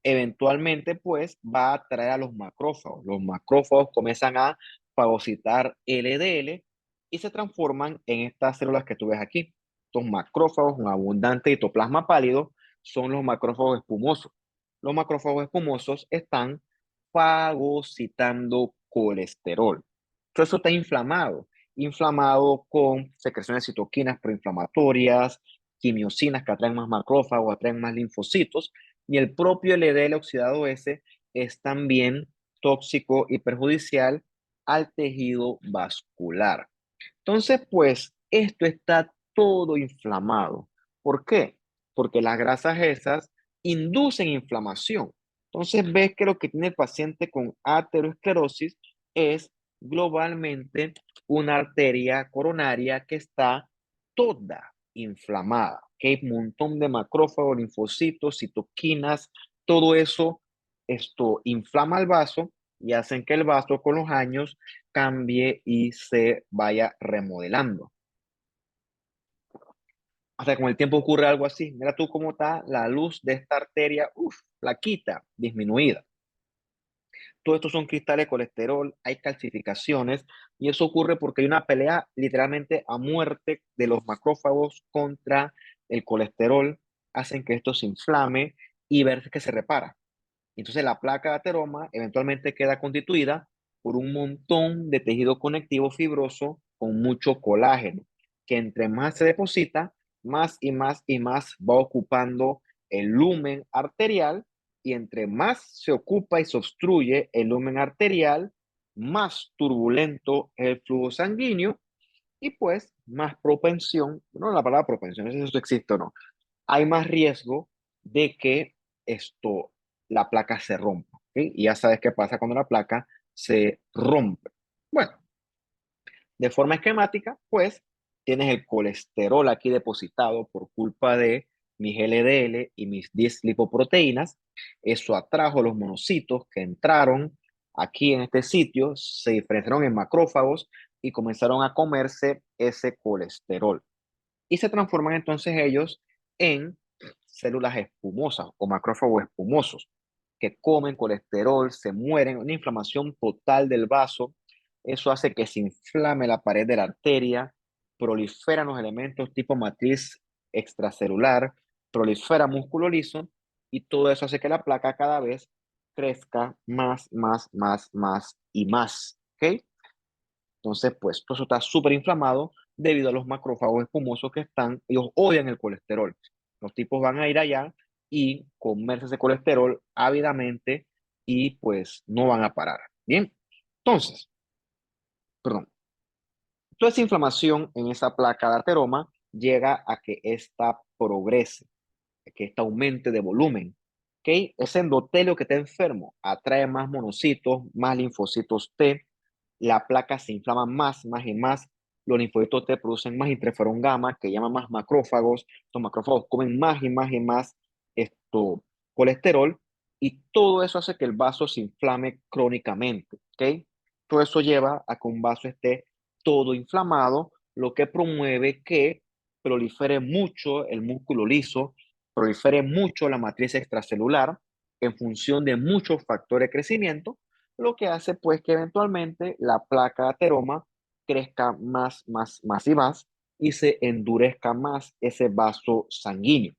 eventualmente pues va a atraer a los macrófagos. Los macrófagos comienzan a fagocitar LDL y se transforman en estas células que tú ves aquí. Estos macrófagos con abundante hitoplasma pálido son los macrófagos espumosos. Los macrófagos espumosos están fagocitando colesterol. Todo eso está inflamado con secreciones de citoquinas proinflamatorias, quimiosinas que atraen más macrófagos, atraen más linfocitos, y el propio LDL oxidado S es también tóxico y perjudicial al tejido vascular. Entonces, pues, esto está todo inflamado. ¿Por qué? Porque las grasas esas inducen inflamación. Entonces, ves que lo que tiene el paciente con aterosclerosis es globalmente una arteria coronaria que está toda inflamada, que hay un montón de macrófagos, linfocitos, citoquinas, todo eso, esto inflama el vaso y hacen que el vaso con los años cambie y se vaya remodelando. hasta que con el tiempo ocurre algo así. Mira tú cómo está la luz de esta arteria, flaquita, disminuida. Todo esto son cristales de colesterol, hay calcificaciones y eso ocurre porque hay una pelea literalmente a muerte de los macrófagos contra el colesterol, hacen que esto se inflame y ver que se repara. Entonces la placa de ateroma eventualmente queda constituida por un montón de tejido conectivo fibroso con mucho colágeno, que entre más se deposita, más y más y más va ocupando el lumen arterial y entre más se ocupa y se obstruye el lumen arterial, más turbulento es el flujo sanguíneo y pues más propensión, no la palabra propensión, no sé si eso existe o no, hay más riesgo de que esto, la placa se rompa. ¿Ok? Y ya sabes qué pasa cuando la placa se rompe. Bueno, de forma esquemática, pues tienes el colesterol aquí depositado por culpa de mis LDL y mis dislipoproteínas. Eso atrajo los monocitos que entraron aquí en este sitio, se diferenciaron en macrófagos y comenzaron a comerse ese colesterol y se transforman entonces ellos en células espumosas o macrófagos espumosos que comen colesterol, se mueren, una inflamación total del vaso. Eso hace que se inflame la pared de la arteria, proliferan los elementos tipo matriz extracelular, prolifera músculo liso y todo eso hace que la placa cada vez crezca más y más. ¿Ok? Entonces, pues, todo eso está súper inflamado debido a los macrófagos espumosos que están, ellos odian el colesterol. Los tipos van a ir allá y comerse ese colesterol ávidamente y pues no van a parar. Bien, entonces, perdón, toda esa inflamación en esa placa de ateroma llega a que esta progrese, que esta aumente de volumen. ¿Ok? Ese endotelio que está enfermo atrae más monocitos, más linfocitos T, la placa se inflama más y más, los linfocitos T producen más interferón gamma, que llama más macrófagos, los macrófagos comen más y más esto, colesterol, y todo eso hace que el vaso se inflame crónicamente, ¿ok? Todo eso lleva a que un vaso esté todo inflamado, lo que promueve que prolifere mucho el músculo liso, prolifere mucho la matriz extracelular en función de muchos factores de crecimiento, lo que hace pues que eventualmente la placa de ateroma crezca más y se endurezca más ese vaso sanguíneo.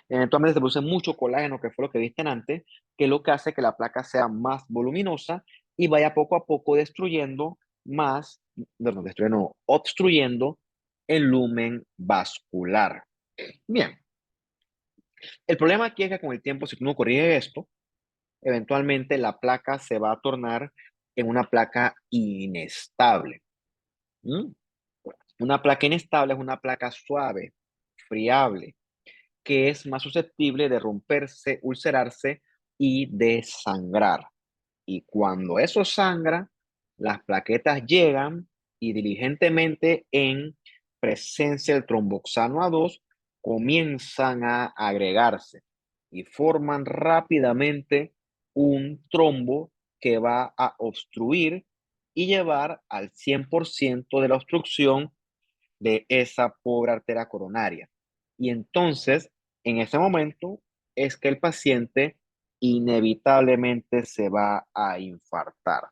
Eventualmente se produce mucho colágeno, que fue lo que viste antes, que es lo que hace que la placa sea más voluminosa y vaya poco a poco destruyendo más, no, destruyendo, no, obstruyendo el lumen vascular. Bien, el problema aquí es que con el tiempo, si tú no corriges esto, eventualmente la placa se va a tornar en una placa inestable. ¿Mm? Una placa inestable es una placa suave, friable, que es más susceptible de romperse, ulcerarse y de sangrar. Y cuando eso sangra, las plaquetas llegan y diligentemente en presencia del tromboxano A2 comienzan a agregarse y forman rápidamente un trombo que va a obstruir y llevar al 100% de la obstrucción de esa pobre arteria coronaria. Y entonces, en ese momento, es que el paciente inevitablemente se va a infartar.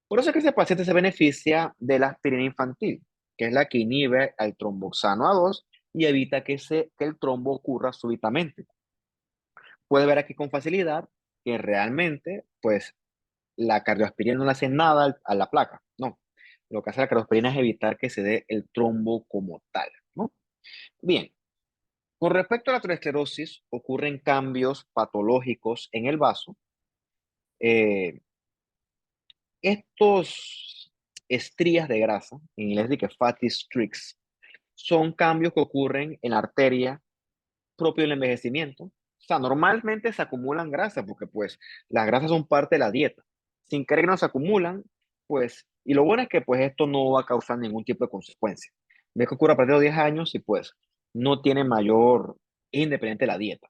Por eso es que ese paciente se beneficia de la aspirina infantil, que es la que inhibe al tromboxano A2 y evita que el trombo ocurra súbitamente. Puede ver aquí con facilidad que realmente, pues, la cardioaspirina no le hace nada a la placa, no. Lo que hace la cardioaspirina es evitar que se dé el trombo como tal, ¿no? Bien, con respecto a la aterosclerosis, ocurren cambios patológicos en el vaso. Eh, estos estrías de grasa, en inglés de que fatty streaks, son cambios que ocurren en la arteria propio del envejecimiento. O sea, normalmente se acumulan grasas porque pues las grasas son parte de la dieta. Sin querer que no se acumulan, pues, y lo bueno es que pues esto no va a causar ningún tipo de consecuencia. Ves que ocurre a partir de los 10 años y pues no tiene mayor, es independiente de la dieta.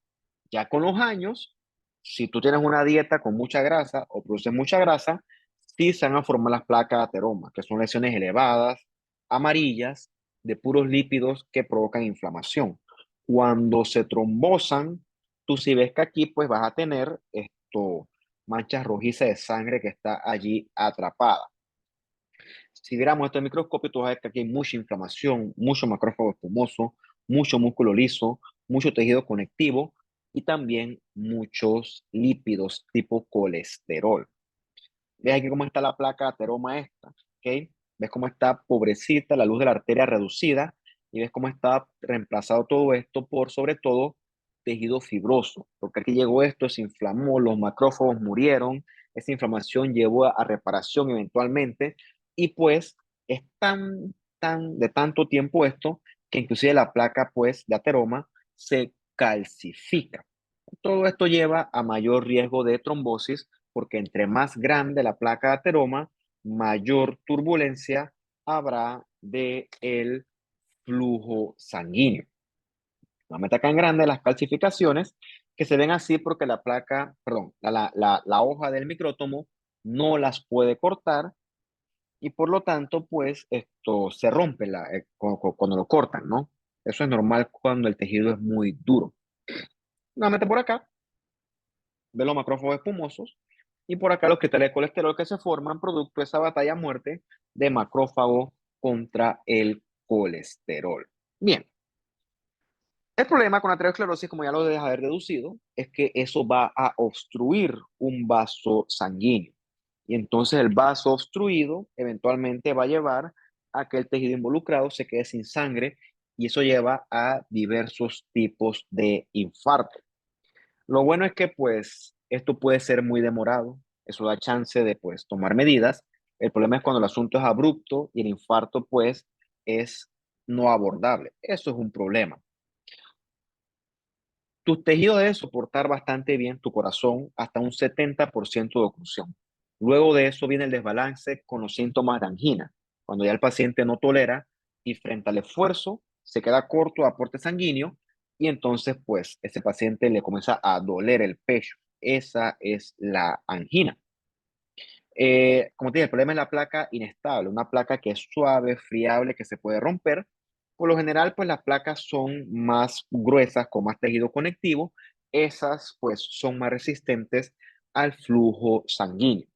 Ya con los años, si tú tienes una dieta con mucha grasa o produces mucha grasa, sí se van a formar las placas de ateroma, que son lesiones elevadas, amarillas, de puros lípidos que provocan inflamación. Cuando se trombosan, tú si ves que aquí pues vas a tener manchas rojizas de sangre que está allí atrapada. Si viéramos esto en microscopio, tú vas a ver que aquí hay mucha inflamación, mucho macrófago espumoso, mucho músculo liso, mucho tejido conectivo y también muchos lípidos tipo colesterol. ¿Ves aquí cómo está la placa ateroma esta? ¿Ok? ¿Ves cómo está pobrecita, la luz de la arteria reducida? Y ves cómo está reemplazado todo esto por, sobre todo, tejido fibroso. Porque aquí llegó esto, se inflamó, los macrófagos murieron, esa inflamación llevó a reparación eventualmente. Y pues es de tanto tiempo esto que inclusive la placa pues de ateroma se calcifica. Todo esto lleva a mayor riesgo de trombosis porque entre más grande la placa de ateroma, mayor turbulencia habrá de el flujo sanguíneo. La meta tan grande las calcificaciones que se ven así porque la placa, perdón, la hoja del micrótomo no las puede cortar y por lo tanto, pues esto se rompe cuando lo cortan, ¿no? Eso es normal cuando el tejido es muy duro. Nuevamente por acá, de los macrófagos espumosos y por acá los cristales de colesterol que se forman producto de esa batalla a muerte de macrófago contra el colesterol. Bien, el problema con la aterosclerosis, como ya lo debes haber deducido, es que eso va a obstruir un vaso sanguíneo. Y entonces el vaso obstruido eventualmente va a llevar a que el tejido involucrado se quede sin sangre y eso lleva a diversos tipos de infarto. Lo bueno es que pues esto puede ser muy demorado, eso da chance de pues tomar medidas. El problema es cuando el asunto es abrupto y el infarto pues es no abordable. Eso es un problema. Tus tejidos deben soportar bastante bien tu corazón hasta un 70% de oclusión. Luego de eso viene el desbalance con los síntomas de angina, cuando ya el paciente no tolera y frente al esfuerzo se queda corto de aporte sanguíneo y entonces pues ese paciente le comienza a doler el pecho. Esa es la angina. Como te dije, el problema es la placa inestable, una placa que es suave, friable, que se puede romper. Por lo general, pues las placas son más gruesas, con más tejido conectivo. Esas, pues, son más resistentes al flujo sanguíneo.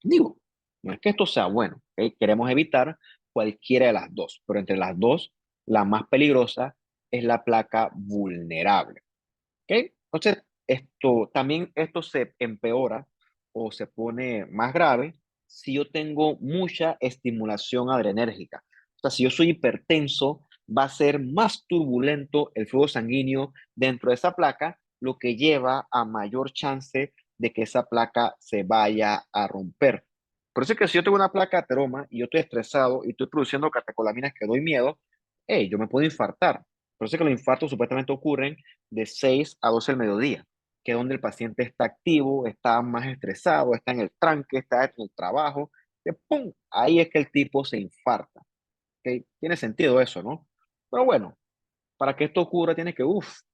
Digo, no es que esto sea bueno, ¿ok? Queremos evitar cualquiera de las dos, pero entre las dos, la más peligrosa es la placa vulnerable. ¿Ok? Entonces, esto se empeora o se pone más grave si yo tengo mucha estimulación adrenérgica. O sea, si yo soy hipertenso, va a ser más turbulento el flujo sanguíneo dentro de esa placa, lo que lleva a mayor chance de que esa placa se vaya a romper. Por eso es que si yo tengo una placa de ateroma y yo estoy estresado y estoy produciendo catecolaminas que doy miedo, hey, yo me puedo infartar. Por eso es que los infartos supuestamente ocurren de 6 a 12 del mediodía, que es donde el paciente está activo, está más estresado, está en el tranque, está en el trabajo, que ¡pum! Ahí es que el tipo se infarta. ¿Ok? Tiene sentido eso, ¿no? Pero bueno, para que esto ocurra tiene que,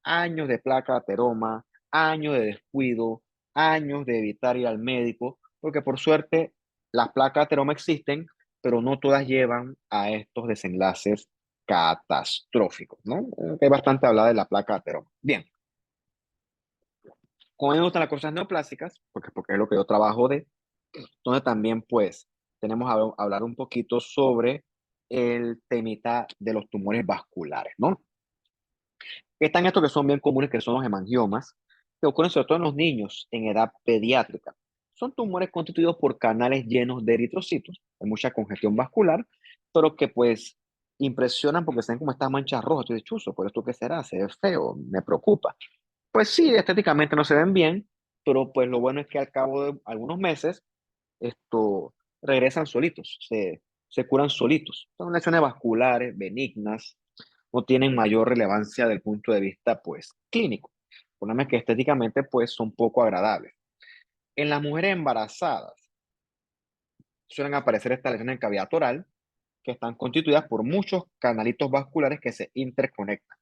años de placa de ateroma, años de descuido, años de evitar ir al médico, porque por suerte las placas de ateroma existen, pero no todas llevan a estos desenlaces catastróficos, ¿no? Hay bastante hablada de la placa de ateroma. Bien, como a mí me gustan las cosas neoplásicas, porque es lo que yo trabajo de, entonces también pues tenemos a hablar un poquito sobre el temita de los tumores vasculares, ¿no? Están estos que son bien comunes, que son los hemangiomas, que ocurren sobre todo en los niños en edad pediátrica. Son tumores constituidos por canales llenos de eritrocitos, hay mucha congestión vascular, pero que pues impresionan porque se ven como estas manchas rojas. Tú dices, chuzo, ¿por esto qué será? Se ve feo, me preocupa. Pues sí, estéticamente no se ven bien, pero pues lo bueno es que al cabo de algunos meses, esto regresan solitos, se curan solitos. Son lesiones vasculares, benignas, no tienen mayor relevancia desde el punto de vista, pues, clínico. El problema es que estéticamente, pues, son poco agradables. En las mujeres embarazadas suelen aparecer estas lesiones en cavidad oral que están constituidas por muchos canalitos vasculares que se interconectan.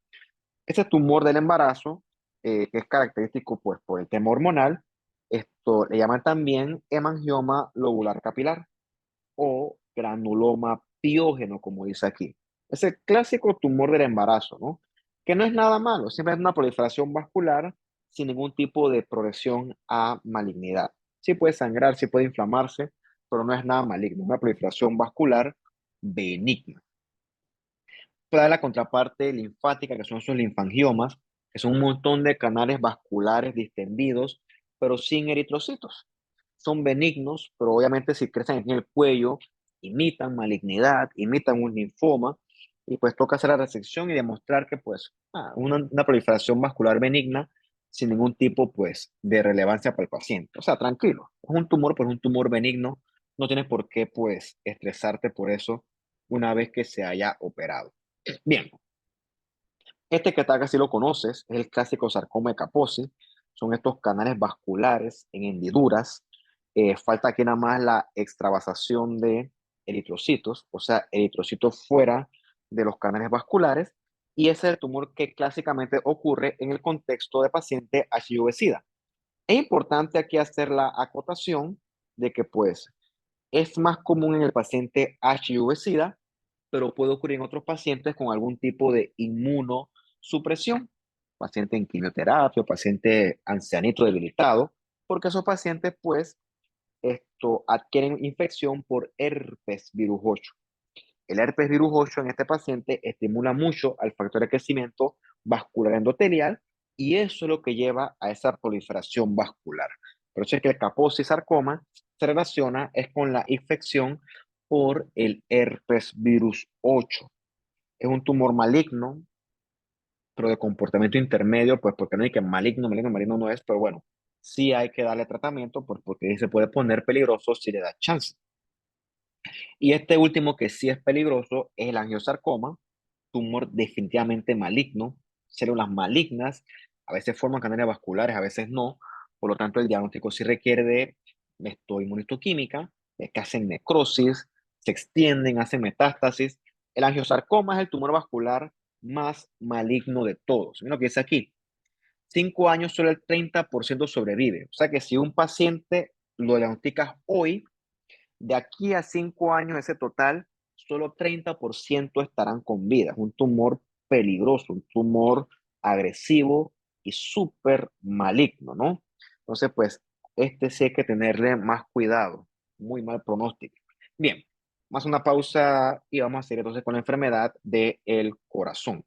Ese tumor del embarazo, que es característico, pues, por el tema hormonal, esto le llaman también hemangioma lobular capilar o granuloma piógeno, como dice aquí. Es el clásico tumor del embarazo, ¿no? Que no es nada malo, siempre es una proliferación vascular sin ningún tipo de progresión a malignidad. Sí puede sangrar, sí puede inflamarse, pero no es nada maligno, una proliferación vascular benigna. Puede haber la contraparte linfática, que son esos linfangiomas, que son un montón de canales vasculares distendidos, pero sin eritrocitos. Son benignos, pero obviamente si crecen en el cuello, imitan malignidad, imitan un linfoma, y pues toca hacer la resección y demostrar que pues una proliferación vascular benigna sin ningún tipo pues de relevancia para el paciente. O sea, tranquilo, es un tumor, pero es un tumor benigno, no tienes por qué pues estresarte por eso una vez que se haya operado. Bien, este que tal si lo conoces es el clásico sarcoma de Kaposi. Son estos canales vasculares en hendiduras. Falta aquí nada más la extravasación de eritrocitos, o sea, eritrocitos fuera de los canales vasculares. Y ese es el tumor que clásicamente ocurre en el contexto de paciente HIV-Sida. Es importante aquí hacer la acotación de que pues es más común en el paciente HIV-Sida, pero puede ocurrir en otros pacientes con algún tipo de inmunosupresión, paciente en quimioterapia, paciente ancianito debilitado, porque esos pacientes, pues, adquieren infección por herpes virus 8. El herpes virus 8 en este paciente estimula mucho al factor de crecimiento vascular endotelial y eso es lo que lleva a esa proliferación vascular. Por eso es que el Kaposi sarcoma se relaciona es con la infección por el herpes virus 8. Es un tumor maligno, pero de comportamiento intermedio, pues porque no hay que maligno no es, pero bueno, sí hay que darle tratamiento porque se puede poner peligroso si le da chance. Y este último que sí es peligroso es el angiosarcoma, tumor definitivamente maligno, células malignas, a veces forman canales vasculares, a veces no, por lo tanto el diagnóstico sí requiere de inmunistoquímica, de que hacen necrosis, se extienden, hacen metástasis. El angiosarcoma es el tumor vascular más maligno de todos. Mira lo que dice aquí, 5 años solo el 30% sobrevive. O sea que si un paciente lo diagnosticas hoy, de aquí a 5 años, ese total, solo 30% estarán con vida. Es un tumor peligroso, un tumor agresivo y súper maligno, ¿no? Entonces, pues, este sí hay que tenerle más cuidado, muy mal pronóstico. Bien, más una pausa y vamos a seguir entonces con la enfermedad del corazón.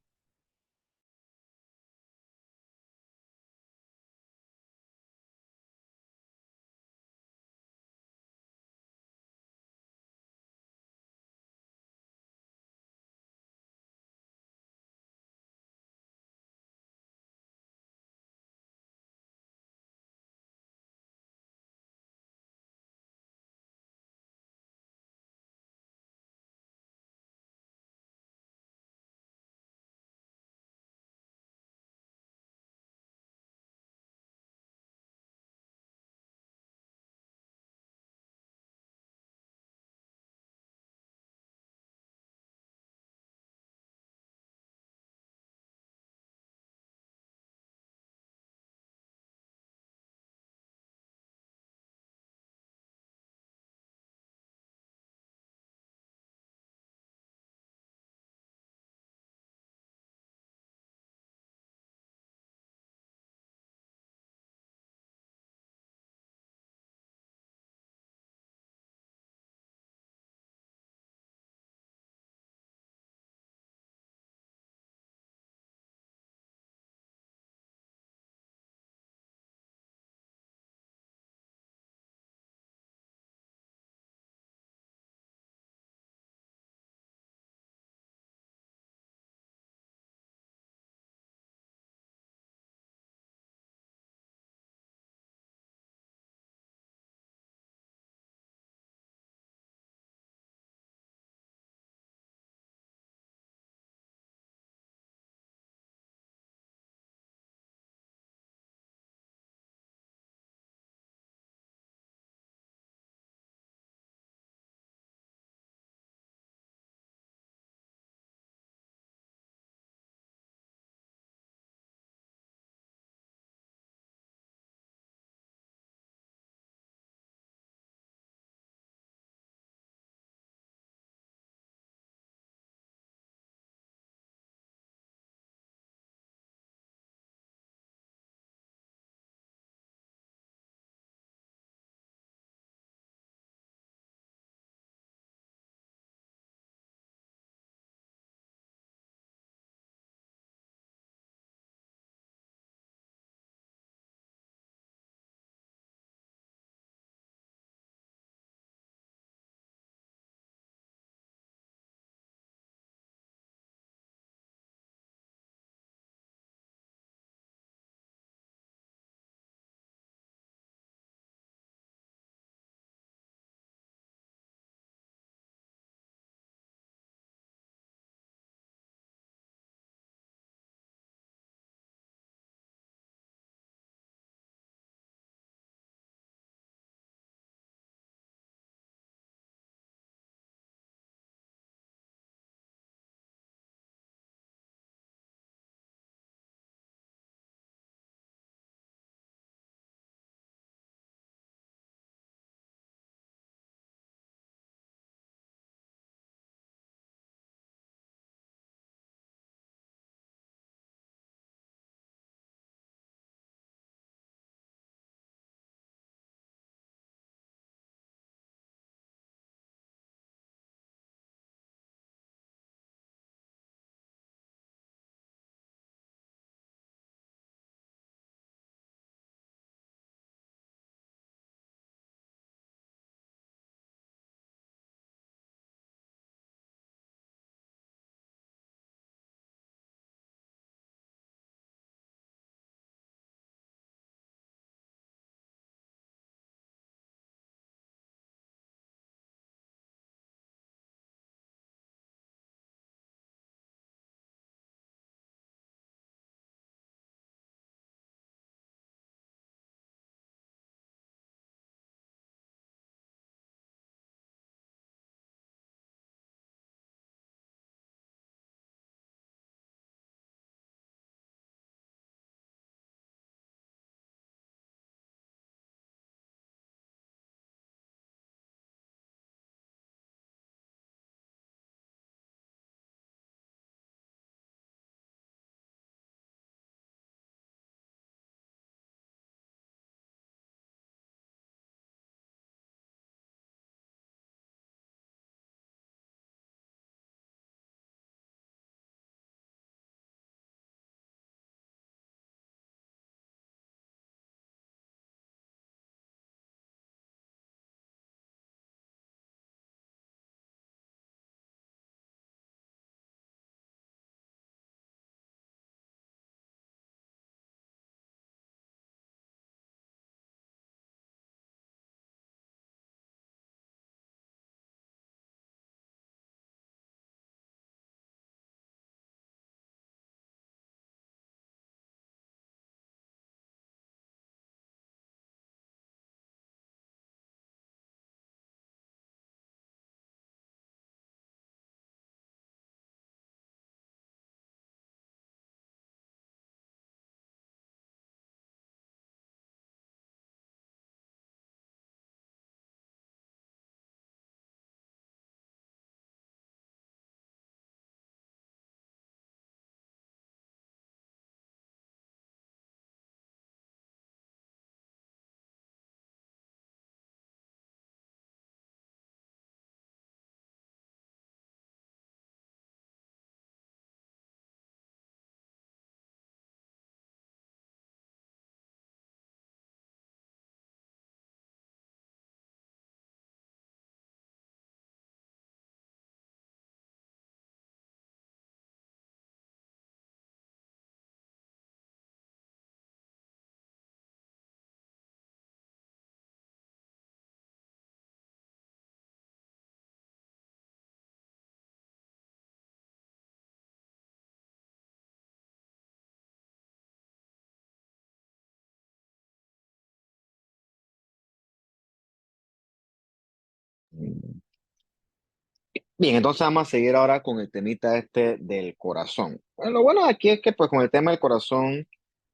Bien, entonces vamos a seguir ahora con el temita este del corazón. Bueno, lo bueno de aquí es que pues con el tema del corazón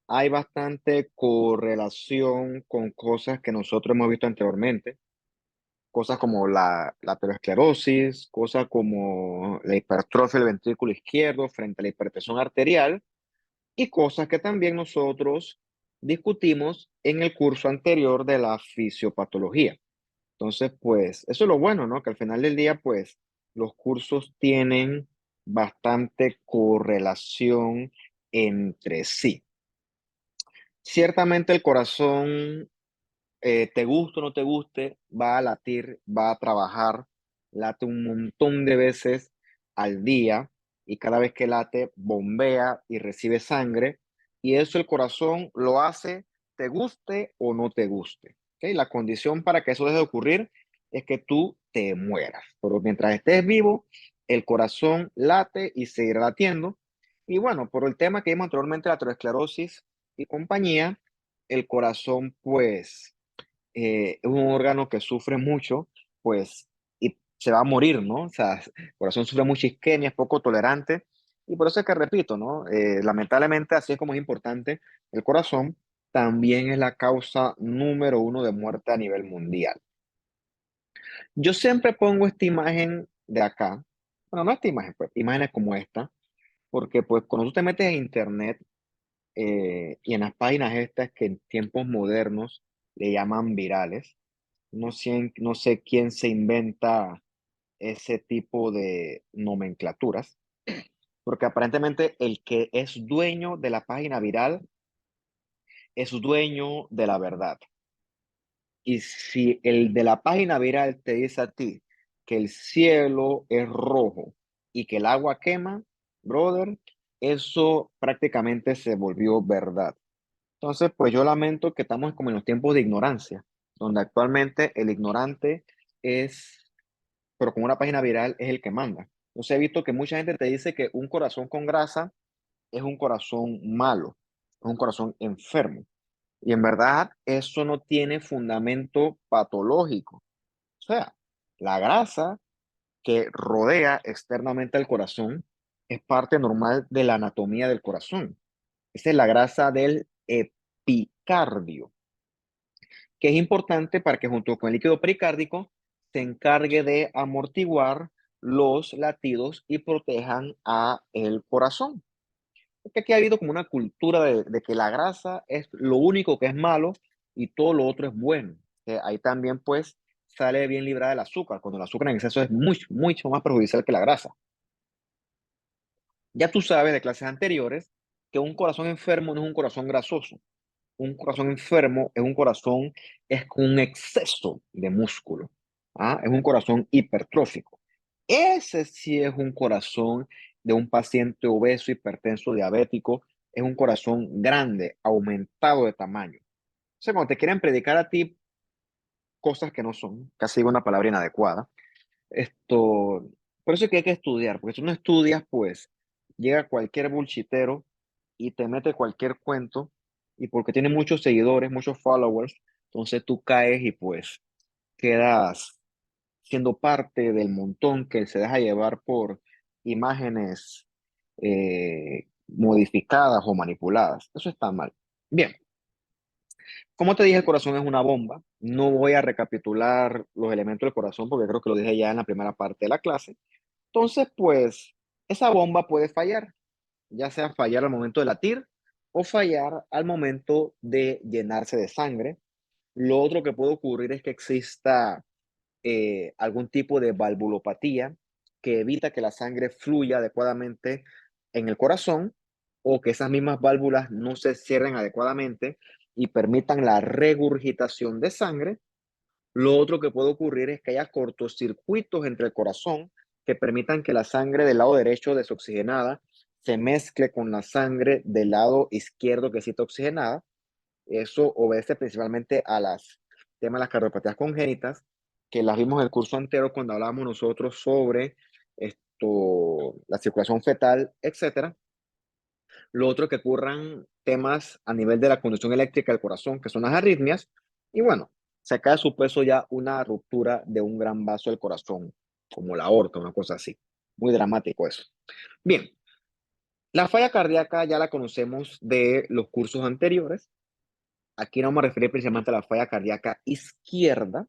hay bastante correlación con cosas que nosotros hemos visto anteriormente, cosas como la aterosclerosis, cosas como la hipertrofia del ventrículo izquierdo frente a la hipertensión arterial y cosas que también nosotros discutimos en el curso anterior de la fisiopatología. Entonces, pues, eso es lo bueno, ¿no? Que al final del día, pues, los cursos tienen bastante correlación entre sí. Ciertamente el corazón, te guste o no te guste, va a latir, va a trabajar, late un montón de veces al día y cada vez que late, bombea y recibe sangre. Y eso el corazón lo hace, te guste o no te guste. ¿Ok? La condición para que eso deje de ocurrir es que tú te mueras. Pero mientras estés vivo, el corazón late y seguirá latiendo. Y bueno, por el tema que vimos anteriormente, la aterosclerosis y compañía, el corazón, pues es un órgano que sufre mucho, pues, y se va a morir, ¿no? O sea, el corazón sufre mucha isquemia, es poco tolerante, y por eso es que repito, ¿no? Lamentablemente, así es como es importante, el corazón también es la causa número uno de muerte a nivel mundial. Yo siempre pongo esta imagen de acá, bueno, no esta imagen, pues, imágenes como esta, porque pues cuando tú te metes en internet y en las páginas estas que en tiempos modernos le llaman virales, no sé quién se inventa ese tipo de nomenclaturas, porque aparentemente el que es dueño de la página viral es dueño de la verdad. Y si el de la página viral te dice a ti que el cielo es rojo y que el agua quema, brother, eso prácticamente se volvió verdad. Entonces, pues yo lamento que estamos como en los tiempos de ignorancia, donde actualmente el ignorante es pero como una página viral es el que manda. Entonces he visto que mucha gente te dice que un corazón con grasa es un corazón malo, es un corazón enfermo. Y en verdad eso no tiene fundamento patológico. O sea, la grasa que rodea externamente al corazón es parte normal de la anatomía del corazón. Esa es la grasa del epicardio, que es importante para que junto con el líquido pericárdico se encargue de amortiguar los latidos y protejan a el corazón. Porque aquí ha habido como una cultura de que la grasa es lo único que es malo y todo lo otro es bueno. Ahí también pues sale bien librada el azúcar, cuando el azúcar en exceso es mucho, mucho más perjudicial que la grasa. Ya tú sabes de clases anteriores que un corazón enfermo no es un corazón grasoso. Un corazón enfermo es un corazón es con un exceso de músculo. ¿Ah? Es un corazón hipertrófico. Ese sí es un corazón de un paciente obeso, hipertenso, diabético. Es un corazón grande, aumentado de tamaño. O sea, cuando te quieren predicar a ti cosas que no son, casi digo una palabra inadecuada, esto, por eso es que hay que estudiar, porque si no estudias, pues llega cualquier bullshitero y te mete cualquier cuento, y porque tiene muchos seguidores, muchos followers, entonces tú caes y pues quedas siendo parte del montón que se deja llevar por imágenes modificadas o manipuladas. Eso está mal. Bien, como te dije, el corazón es una bomba. No voy a recapitular los elementos del corazón porque creo que lo dije ya en la primera parte de la clase. Entonces, pues, esa bomba puede fallar, ya sea fallar al momento de latir o fallar al momento de llenarse de sangre. Lo otro que puede ocurrir es que exista algún tipo de valvulopatía que evita que la sangre fluya adecuadamente en el corazón o que esas mismas válvulas no se cierren adecuadamente y permitan la regurgitación de sangre. Lo otro que puede ocurrir es que haya cortocircuitos entre el corazón que permitan que la sangre del lado derecho desoxigenada se mezcle con la sangre del lado izquierdo que sí está oxigenada. Eso obedece principalmente a las temas de las cardiopatías congénitas, que las vimos en el curso anterior cuando hablábamos nosotros sobre la circulación fetal, etcétera. Lo otro que ocurran temas a nivel de la conducción eléctrica del corazón, que son las arritmias, y bueno, se cae a su peso ya una ruptura de un gran vaso del corazón. como la aorta, una cosa así. Muy dramático eso. Bien, la falla cardíaca ya la conocemos de los cursos anteriores. Aquí nos vamos a referir principalmente a la falla cardíaca izquierda,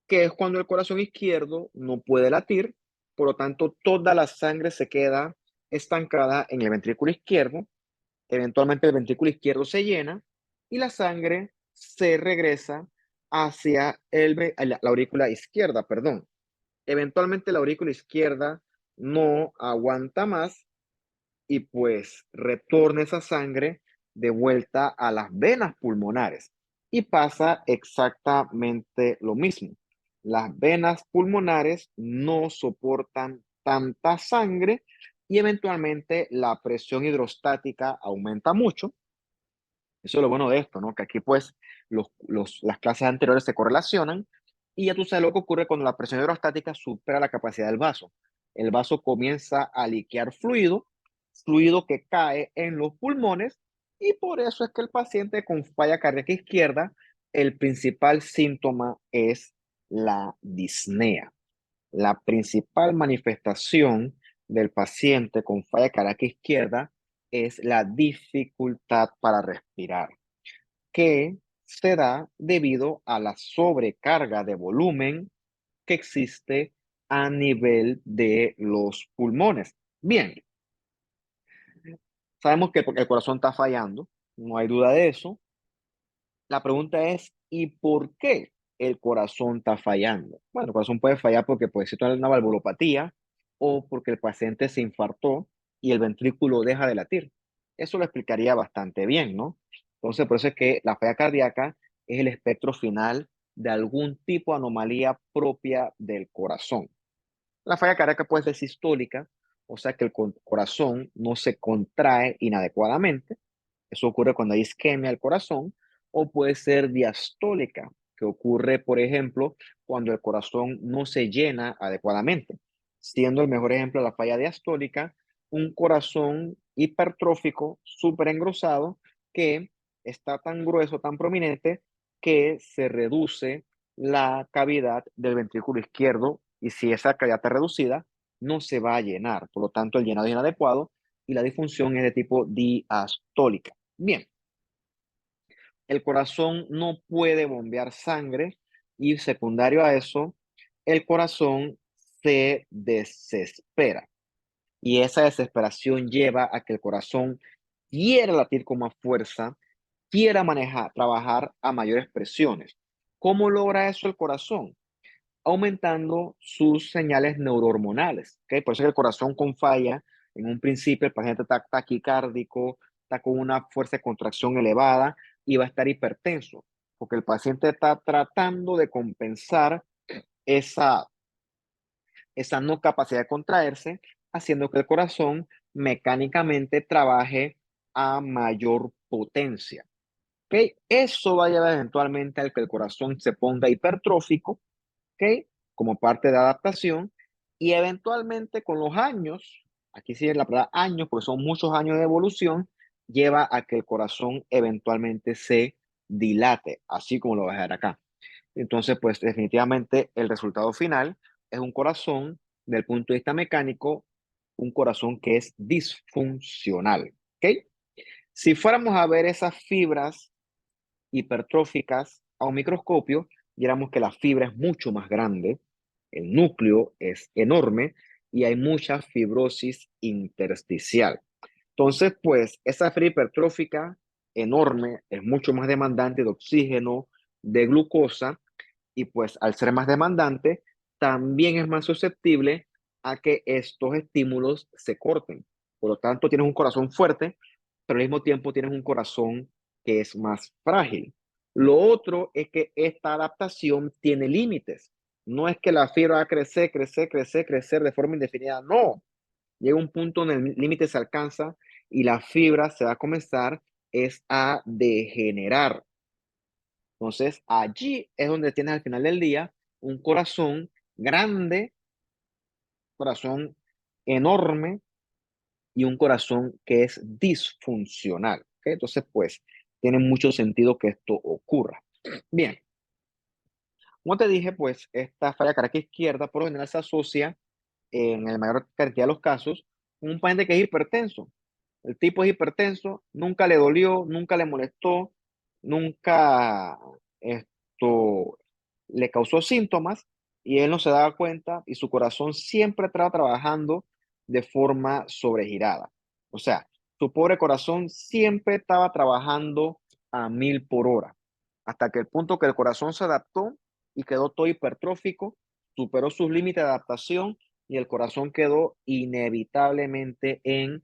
que es cuando el corazón izquierdo no puede latir, por lo tanto toda la sangre se queda estancada en el ventrículo izquierdo, eventualmente el ventrículo izquierdo se llena y la sangre se regresa hacia la aurícula izquierda, perdón. Eventualmente la aurícula izquierda no aguanta más y pues retorna esa sangre de vuelta a las venas pulmonares. Y pasa exactamente lo mismo. Las venas pulmonares no soportan tanta sangre y eventualmente la presión hidrostática aumenta mucho. Eso es lo bueno de esto, ¿no? Que aquí pues las clases anteriores se correlacionan y ya tú sabes lo que ocurre cuando la presión hidrostática supera la capacidad del vaso. El vaso comienza a liquear fluido, fluido que cae en los pulmones y por eso es que el paciente con falla cardíaca izquierda, el principal síntoma es la disnea. La principal manifestación del paciente con falla cardíaca izquierda es la dificultad para respirar, que se da debido a la sobrecarga de volumen que existe a nivel de los pulmones. Bien, sabemos que el corazón está fallando, no hay duda de eso. La pregunta es, ¿y por qué el corazón está fallando? Bueno, el corazón puede fallar porque puede ser una valvulopatía o porque el paciente se infartó y el ventrículo deja de latir. Eso lo explicaría bastante bien, ¿no? Entonces, por eso es que la falla cardíaca es el espectro final de algún tipo de anomalía propia del corazón. La falla cardíaca puede ser sistólica, o sea que el corazón no se contrae inadecuadamente. Eso ocurre cuando hay isquemia del corazón, o puede ser diastólica, que ocurre, por ejemplo, cuando el corazón no se llena adecuadamente. Siendo el mejor ejemplo la falla diastólica, un corazón hipertrófico, súper engrosado, que está tan grueso, tan prominente, que se reduce la cavidad del ventrículo izquierdo, y si esa cavidad está reducida, no se va a llenar. Por lo tanto, el llenado es inadecuado y la disfunción es de tipo diastólica. Bien, el corazón no puede bombear sangre y secundario a eso, el corazón se desespera y esa desesperación lleva a que el corazón quiera latir con más fuerza, quiera manejar, trabajar a mayores presiones. ¿Cómo logra eso el corazón? Aumentando sus señales neurohormonales, ¿ok? Por eso que el corazón con falla, en un principio el paciente está taquicárdico, está con una fuerza de contracción elevada y va a estar hipertenso, porque el paciente está tratando de compensar esa, esa no capacidad de contraerse, haciendo que el corazón mecánicamente trabaje a mayor potencia. ¿Ok? Eso va a llevar eventualmente al que el corazón se ponga hipertrófico, ¿ok? Como parte de adaptación y eventualmente con los años, aquí sí es la palabra años, porque son muchos años de evolución, lleva a que el corazón eventualmente se dilate, así como lo vas a ver acá. Entonces, pues definitivamente el resultado final es un corazón, del punto de vista mecánico, un corazón que es disfuncional, ¿ok? Si fuéramos a ver esas fibras hipertróficas a un microscopio, viéramos que la fibra es mucho más grande, el núcleo es enorme y hay mucha fibrosis intersticial. Entonces, pues esa fibra hipertrófica enorme es mucho más demandante de oxígeno, de glucosa y pues al ser más demandante, también es más susceptible a que estos estímulos se corten. Por lo tanto, tienes un corazón fuerte, pero al mismo tiempo tienes un corazón que es más frágil. Lo otro es que esta adaptación tiene límites. No es que la fibra va a crecer, crecer, crecer, crecer de forma indefinida. No. Llega un punto en el límite se alcanza y la fibra se va a comenzar es a degenerar. Entonces, allí es donde tienes al final del día un corazón grande, corazón enorme y un corazón que es disfuncional. ¿Ok? Entonces, pues, tiene mucho sentido que esto ocurra. Bien, Como te dije, pues esta falla cardíaca izquierda por lo general se asocia en la mayor cantidad de los casos con un paciente que es hipertenso. El tipo es hipertenso, nunca le dolió, nunca le molestó, nunca esto le causó síntomas y él no se daba cuenta y su corazón siempre estaba trabajando de forma sobregirada. O sea, su pobre corazón siempre estaba trabajando a 1000 por hora, hasta que el punto que el corazón se adaptó y quedó todo hipertrófico, superó sus límites de adaptación y el corazón quedó inevitablemente en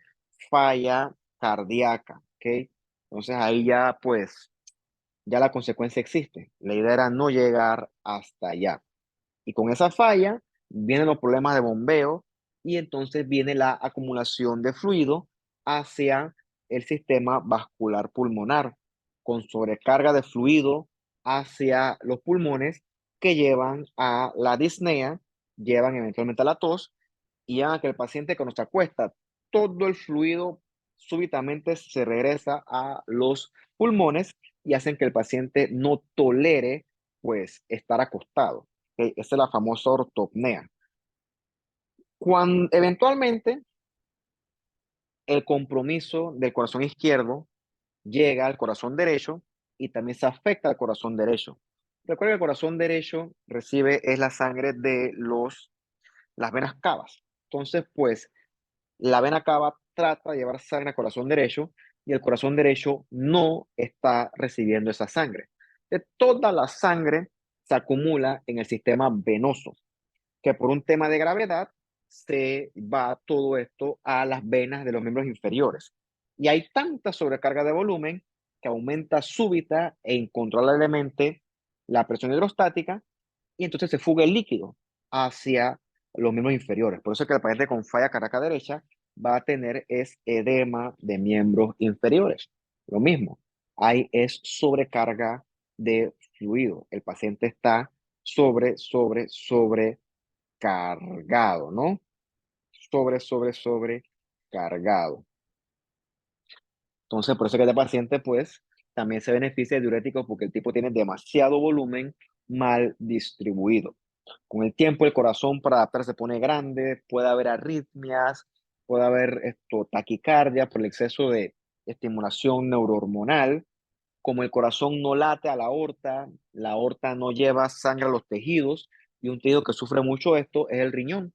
falla cardíaca, ¿ok? Entonces ahí ya pues, ya la consecuencia existe. La idea era no llegar hasta allá. Y con esa falla vienen los problemas de bombeo y entonces viene la acumulación de fluido hacia el sistema vascular pulmonar, con sobrecarga de fluido hacia los pulmones que llevan a la disnea, llevan eventualmente a la tos y llevan a que el paciente cuando se acuesta, todo el fluido súbitamente se regresa a los pulmones y hacen que el paciente no tolere pues estar acostado. Esa es la famosa ortopnea. Cuando eventualmente el compromiso del corazón izquierdo llega al corazón derecho y también se afecta al corazón derecho. Recuerda que el corazón derecho recibe es la sangre de las venas cavas. Entonces, pues, la vena cava trata de llevar sangre al corazón derecho y el corazón derecho no está recibiendo esa sangre. De toda la sangre se acumula en el sistema venoso, que por un tema de gravedad se va todo esto a las venas de los miembros inferiores. Y hay tanta sobrecarga de volumen que aumenta súbita e incontrolablemente la presión hidrostática y entonces se fuga el líquido hacia los miembros inferiores. Por eso es que el paciente con falla cardíaca derecha va a tener es edema de miembros inferiores. Lo mismo, hay es sobrecarga de fluido. El paciente está sobre cargado, ¿no? Sobre cargado. Entonces, por eso que este paciente, pues, también se beneficia de diuréticos porque el tipo tiene demasiado volumen mal distribuido. Con el tiempo, el corazón para adaptarse se pone grande, puede haber arritmias, puede haber taquicardia por el exceso de estimulación neurohormonal. Como el corazón no late a la aorta no lleva sangre a los tejidos y un tejido que sufre mucho esto es el riñón.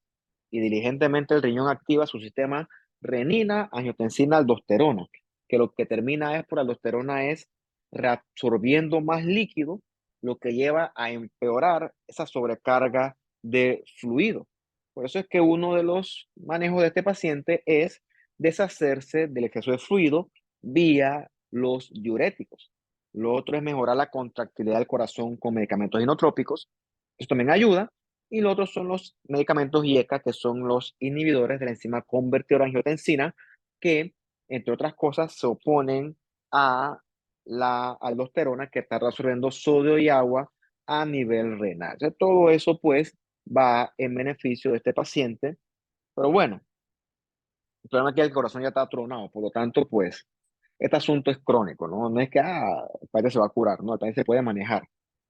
Y diligentemente el riñón activa su sistema renina, angiotensina, aldosterona, que lo que termina es por aldosterona es reabsorbiendo más líquido, lo que lleva a empeorar esa sobrecarga de fluido. Por eso es que uno de los manejos de este paciente es deshacerse del exceso de fluido vía los diuréticos. Lo otro es mejorar la contractilidad del corazón con medicamentos inotrópicos. Esto también ayuda. Y lo otro son los medicamentos IECA, que son los inhibidores de la enzima convertidora de angiotensina, que, entre otras cosas, se oponen a la aldosterona que está reabsorbiendo sodio y agua a nivel renal. Entonces, todo eso, pues, va en beneficio de este paciente. Pero bueno, el problema es que el corazón ya está tronado, por lo tanto, pues, este asunto es crónico, ¿no? No es que, el paciente se va a curar, no, el paciente se puede manejar.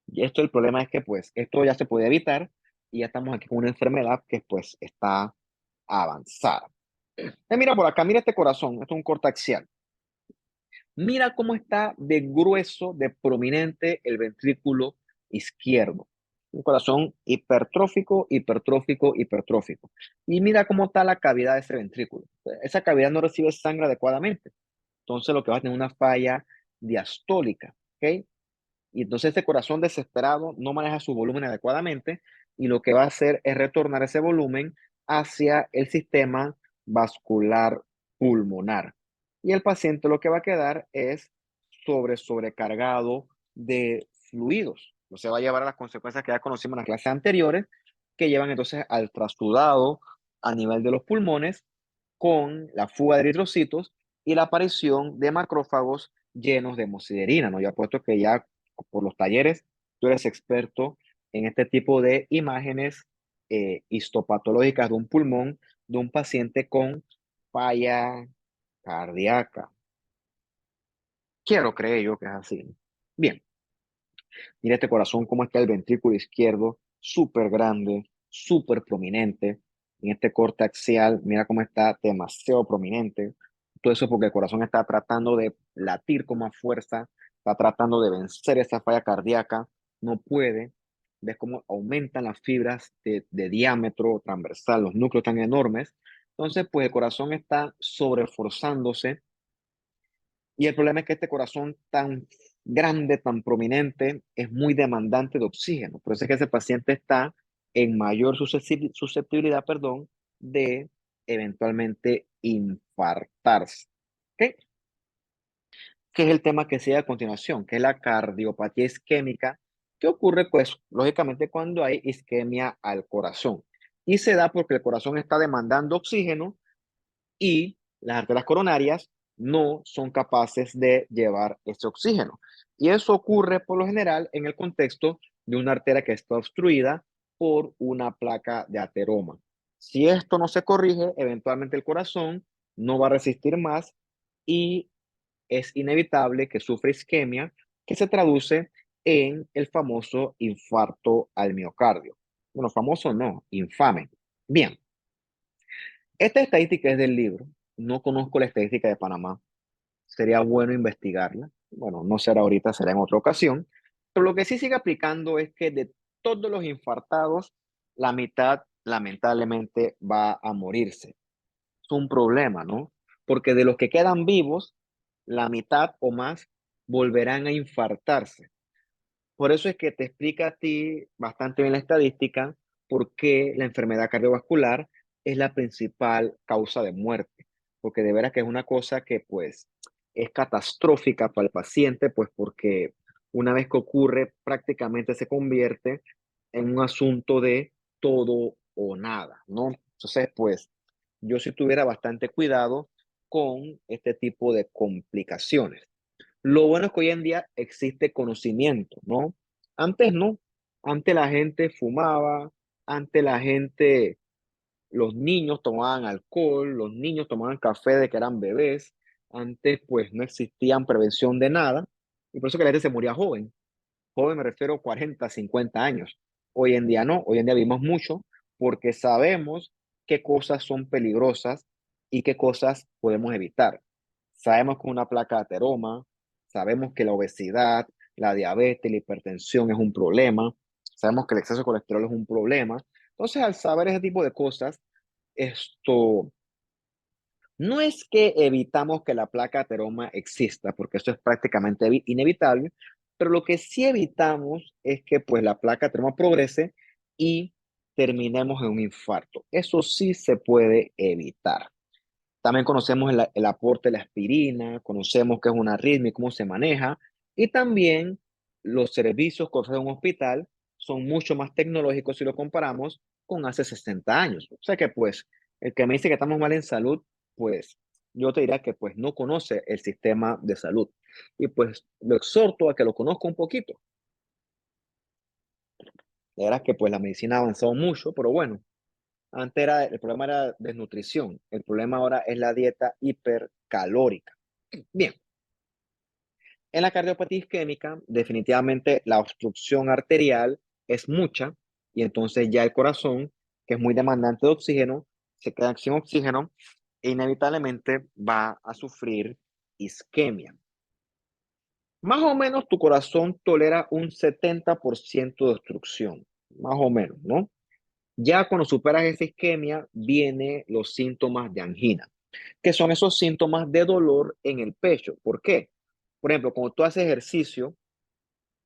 Y esto, el problema es que, pues, esto ya se puede evitar y ya estamos aquí con una enfermedad que, pues, está avanzada. Mira por acá, mira este corazón, esto es un corte axial. Mira cómo está de grueso, de prominente el ventrículo izquierdo. Un corazón hipertrófico, hipertrófico, hipertrófico. Y mira cómo está la cavidad de ese ventrículo. Esa cavidad no recibe sangre adecuadamente. Entonces lo que va a tener una falla diastólica, ¿ok? Y entonces ese corazón desesperado no maneja su volumen adecuadamente y lo que va a hacer es retornar ese volumen hacia el sistema vascular pulmonar. Y el paciente lo que va a quedar es sobrecargado de fluidos. O sea, va a llevar a las consecuencias que ya conocimos en las clases anteriores, que llevan entonces al trasudado a nivel de los pulmones con la fuga de eritrocitos y la aparición de macrófagos llenos de hemosiderina, ¿no? Yo apuesto que ya por los talleres tú eres experto en este tipo de imágenes histopatológicas de un pulmón de un paciente con falla cardíaca. Quiero creer yo que es así. Bien, Mira este corazón, cómo está el ventrículo izquierdo, súper grande, súper prominente. En este corte axial, mira cómo está demasiado prominente. Todo eso porque el corazón está tratando de latir con más fuerza, está tratando de vencer esa falla cardíaca, no puede. Ves cómo aumentan las fibras de diámetro transversal, los núcleos tan enormes. Entonces, pues el corazón está sobreforzándose y el problema es que este corazón tan grande, tan prominente, es muy demandante de oxígeno. Por eso es que ese paciente está en mayor susceptibilidad, perdón, de eventualmente infartarse. ¿Ok? Que es el tema que sigue a continuación, que es la cardiopatía isquémica, que ocurre, pues, lógicamente cuando hay isquemia al corazón. Y se da porque el corazón está demandando oxígeno y las arterias coronarias no son capaces de llevar ese oxígeno. Y eso ocurre por lo general en el contexto de una arteria que está obstruida por una placa de ateroma. Si esto no se corrige, eventualmente el corazón no va a resistir más y es inevitable que sufra isquemia, que se traduce en el famoso infarto al miocardio. Bueno, famoso no, infame. Bien, esta estadística es del libro. No conozco la estadística de Panamá. Sería bueno investigarla. Bueno, no será ahorita, será en otra ocasión. Pero lo que sí sigue aplicando es que de todos los infartados, la mitad lamentablemente va a morirse. Es un problema, ¿no? Porque de los que quedan vivos, la mitad o más volverán a infartarse. Por eso es que te explica a ti bastante bien la estadística por qué la enfermedad cardiovascular es la principal causa de muerte, porque de veras que es una cosa que pues es catastrófica para el paciente, pues porque una vez que ocurre prácticamente se convierte en un asunto de todo o nada, ¿no? Entonces, pues yo sí tuviera bastante cuidado con este tipo de complicaciones. Lo bueno es que hoy en día existe conocimiento, ¿no? Antes no. Antes la gente fumaba, antes la gente, los niños tomaban alcohol, los niños tomaban café de que eran bebés. Antes pues no existían prevención de nada y por eso que la gente se moría joven. Joven me refiero a 40, 50 años. Hoy en día no, hoy en día vivimos mucho porque sabemos qué cosas son peligrosas y qué cosas podemos evitar. Sabemos que una placa de ateroma, sabemos que la obesidad, la diabetes, la hipertensión es un problema, sabemos que el exceso de colesterol es un problema. Entonces, al saber ese tipo de cosas, esto no es que evitamos que la placa de ateroma exista, porque eso es prácticamente inevitable, pero lo que sí evitamos es que pues la placa de ateroma progrese y terminemos en un infarto. Eso sí se puede evitar. También conocemos el aporte de la aspirina, conocemos qué es una arritmia y cómo se maneja, y también los servicios que ofrece un hospital son mucho más tecnológicos si lo comparamos con hace 60 años. O sea que pues el que me dice que estamos mal en salud, pues yo te diría que pues no conoce el sistema de salud. Y pues lo exhorto a que lo conozca un poquito. La verdad es que pues la medicina ha avanzado mucho, pero bueno, antes era, el problema era desnutrición, el problema ahora es la dieta hipercalórica. Bien, en la cardiopatía isquémica, definitivamente la obstrucción arterial es mucha y entonces ya el corazón, que es muy demandante de oxígeno, se queda sin oxígeno e inevitablemente va a sufrir isquemia. Más o menos tu corazón tolera un 70% de obstrucción, más o menos, ¿no? Ya cuando superas esa isquemia, vienen los síntomas de angina, que son esos síntomas de dolor en el pecho. ¿Por qué? Por ejemplo, cuando tú haces ejercicio,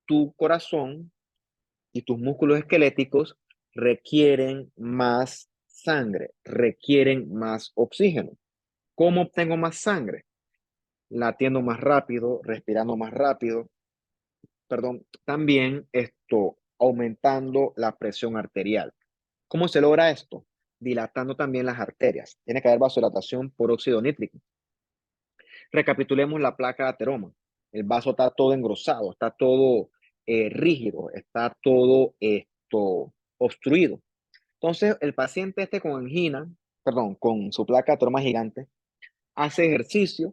tu corazón y tus músculos esqueléticos requieren más sangre, requieren más oxígeno. ¿Cómo obtengo más sangre? Latiendo más rápido, respirando más rápido, perdón, también esto aumentando la presión arterial. ¿Cómo se logra esto? Dilatando también las arterias. Tiene que haber vasodilatación por óxido nítrico. Recapitulemos la placa de ateroma. El vaso está todo engrosado, está todo rígido, está todo esto obstruido. Entonces, el paciente este con angina, perdón, con su placa de ateroma gigante, hace ejercicio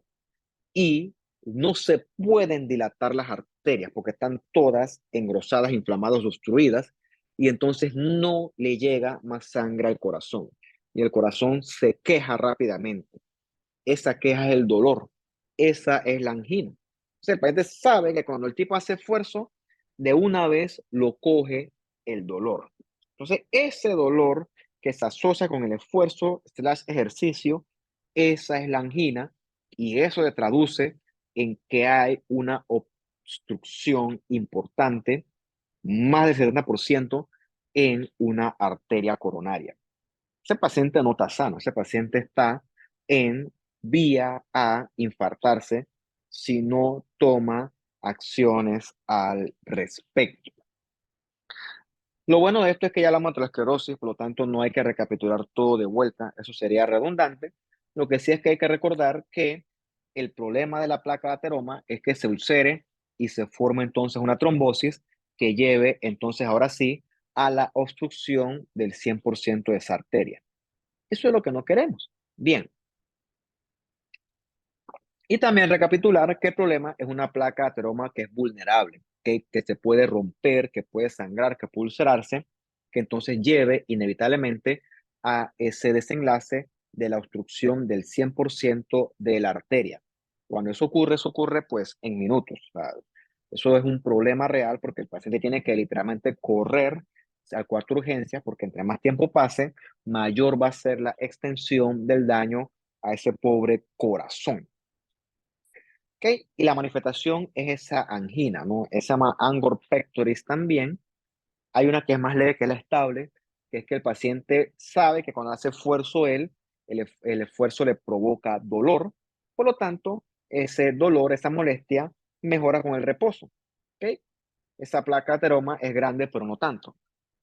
y no se pueden dilatar las arterias porque están todas engrosadas, inflamadas, obstruidas, y entonces no le llega más sangre al corazón. Y el corazón se queja rápidamente. Esa queja es el dolor. Esa es la angina. O sea, el paciente sabe que cuando el tipo hace esfuerzo, de una vez lo coge el dolor. Entonces, ese dolor que se asocia con el esfuerzo, slash ejercicio, esa es la angina y eso se traduce en que hay una obstrucción importante, más del 70% en una arteria coronaria. Ese paciente no está sano, ese paciente está en vía a infartarse si no toma acciones al respecto. Lo bueno de esto es que ya hablamos de la esclerosis, por lo tanto no hay que recapitular todo de vuelta, eso sería redundante. Lo que sí es que hay que recordar que el problema de la placa de ateroma es que se ulcere y se forma entonces una trombosis que lleve entonces ahora sí a la obstrucción del 100% de esa arteria. Eso es lo que no queremos. Bien, y también recapitular que el problema es una placa de ateroma que es vulnerable, que se puede romper, que puede sangrar, que puede ulcerarse, que entonces lleve inevitablemente a ese desenlace de la obstrucción del 100% de la arteria. Cuando eso ocurre pues en minutos. O sea, eso es un problema real porque el paciente tiene que literalmente correr al cuarto de urgencia porque entre más tiempo pase, mayor va a ser la extensión del daño a ese pobre corazón. ¿Ok? Y la manifestación es esa angina, ¿no? Esa se llama angor pectoris también. Hay una que es más leve, que es la estable, que es que el paciente sabe que cuando hace esfuerzo él, el esfuerzo le provoca dolor. Por lo tanto, ese dolor, esa molestia, mejora con el reposo. ¿Ok? Esa placa de ateroma es grande, pero no tanto.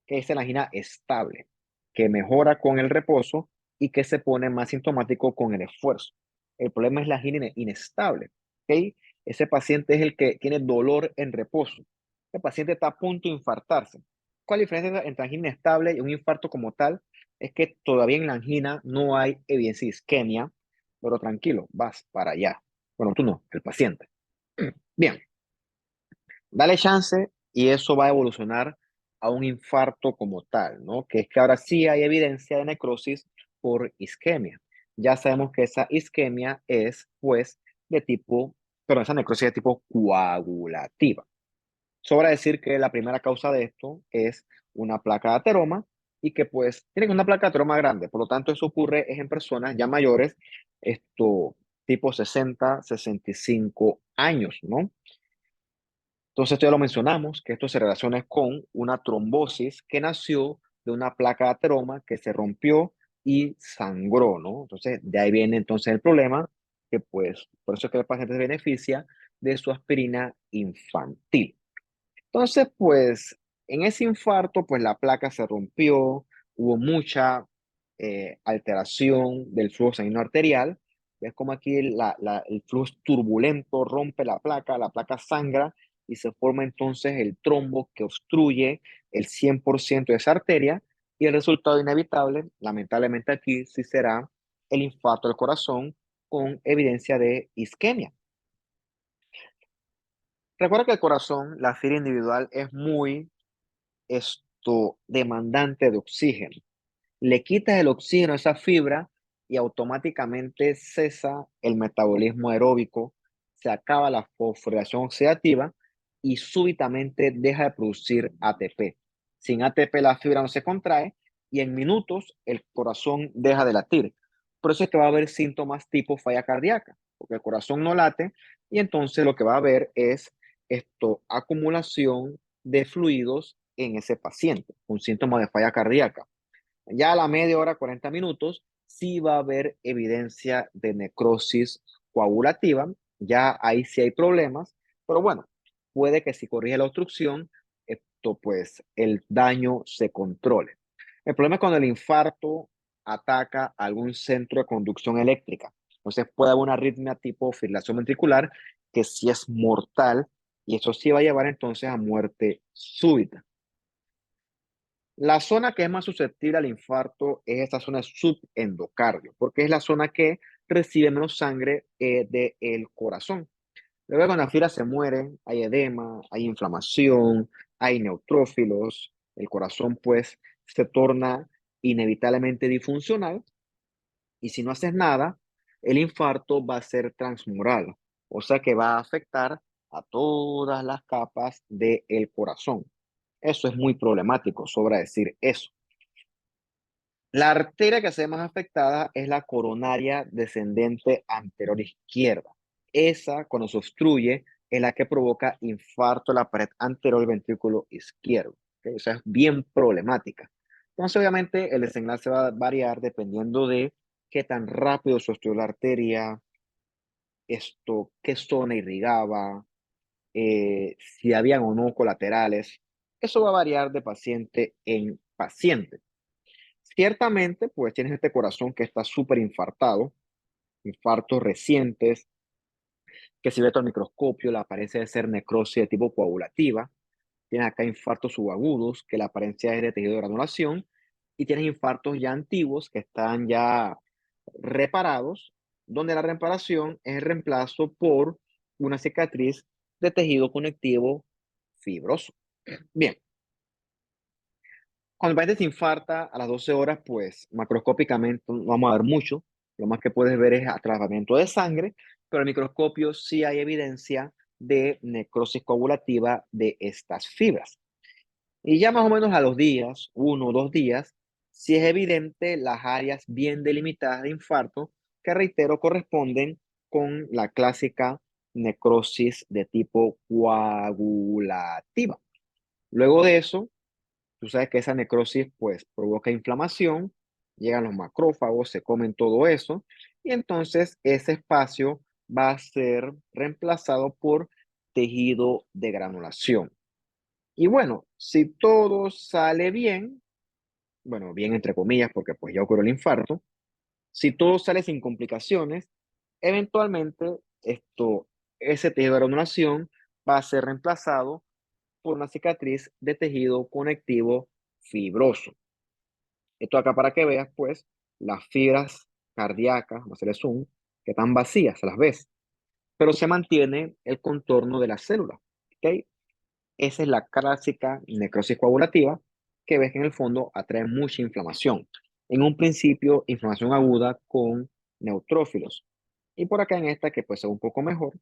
Que es la angina estable, que mejora con el reposo y que se pone más sintomático con el esfuerzo. El problema es la angina inestable. ¿Ok? Ese paciente es el que tiene dolor en reposo. El paciente está a punto de infartarse. ¿Cuál es la diferencia entre angina estable y un infarto como tal? Es que todavía en la angina no hay evidencia de isquemia, pero tranquilo, vas para allá. Bueno, tú no, el paciente. Bien, dale chance y eso va a evolucionar a un infarto como tal, ¿no? Que es que ahora sí hay evidencia de necrosis por isquemia. Ya sabemos que esa isquemia es, pues, de tipo, pero esa necrosis de tipo coagulativa. Sobra decir que la primera causa de esto es una placa de ateroma y que, pues, tiene una placa de ateroma grande. Por lo tanto, eso ocurre es en personas ya mayores, esto, tipo 60, 65 años, ¿no? Entonces, esto ya lo mencionamos, que esto se relaciona con una trombosis que nació de una placa de ateroma que se rompió y sangró, ¿no? Entonces, de ahí viene entonces el problema, que pues, por eso es que el paciente se beneficia de su aspirina infantil. Entonces, pues, en ese infarto, pues la placa se rompió, hubo mucha alteración del flujo sanguíneo arterial. Ves como aquí el flujo es turbulento, rompe la placa sangra y se forma entonces el trombo que obstruye el 100% de esa arteria y el resultado inevitable, lamentablemente aquí sí será el infarto del corazón con evidencia de isquemia. Recuerda que el corazón, la fibra individual, es muy demandante de oxígeno. Le quitas el oxígeno a esa fibra y automáticamente cesa el metabolismo aeróbico, se acaba la fosforilación oxidativa y súbitamente deja de producir ATP. Sin ATP la fibra no se contrae y en minutos el corazón deja de latir. Por eso es que va a haber síntomas tipo falla cardíaca, porque el corazón no late y entonces lo que va a haber es acumulación de fluidos en ese paciente, un síntoma de falla cardíaca. Ya a la media hora, 40 minutos, sí va a haber evidencia de necrosis coagulativa. Ya ahí sí hay problemas, pero bueno, puede que si corrige la obstrucción, esto pues el daño se controle. El problema es cuando el infarto ataca algún centro de conducción eléctrica. Entonces puede haber una arritmia tipo fibrilación ventricular que sí es mortal y eso sí va a llevar entonces a muerte súbita. La zona que es más susceptible al infarto es esta zona subendocardio, porque es la zona que recibe menos sangre del corazón. Luego cuando la fibra se muere, hay edema, hay inflamación, hay neutrófilos, el corazón pues se torna inevitablemente disfuncional y si no haces nada, el infarto va a ser transmural, o sea que va a afectar a todas las capas del corazón. Eso es muy problemático, sobra decir eso. La arteria que se ve más afectada es la coronaria descendente anterior izquierda. Esa, cuando se obstruye, es la que provoca infarto de la pared anterior del ventrículo izquierdo. ¿Ok? O sea, es bien problemática. Entonces, obviamente, el desenlace va a variar dependiendo de qué tan rápido se obstruyó la arteria, qué zona irrigaba, si habían o no colaterales. Eso va a variar de paciente en paciente. Ciertamente, pues tienes este corazón que está súper infartado, infartos recientes, que si ves al microscopio, la apariencia de ser necrosis de tipo coagulativa. Tienes acá infartos subagudos, que la apariencia es de tejido de granulación. Y tienes infartos ya antiguos, que están ya reparados, donde la reparación es el reemplazo por una cicatriz de tejido conectivo fibroso. Bien, cuando el paciente se infarta a las 12 horas, pues macroscópicamente no vamos a ver mucho. Lo más que puedes ver es atrapamiento de sangre, pero en el microscopio sí hay evidencia de necrosis coagulativa de estas fibras. Y ya más o menos a los días, 1 o 2 días, sí es evidente las áreas bien delimitadas de infarto, que reitero corresponden con la clásica necrosis de tipo coagulativa. Luego de eso, tú sabes que esa necrosis pues provoca inflamación, llegan los macrófagos, se comen todo eso y entonces ese espacio va a ser reemplazado por tejido de granulación. Y bueno, si todo sale bien, bueno, bien entre comillas porque pues ya ocurrió el infarto, si todo sale sin complicaciones, eventualmente ese tejido de granulación va a ser reemplazado por una cicatriz de tejido conectivo fibroso. Esto acá para que veas, pues, las fibras cardíacas, vamos a hacerle zoom, que están vacías, las ves, pero se mantiene el contorno de la célula. ¿Ok? Esa es la clásica necrosis coagulativa que ves que en el fondo atrae mucha inflamación. En un principio, inflamación aguda con neutrófilos. Y por acá en esta, que pues es un poco mejor,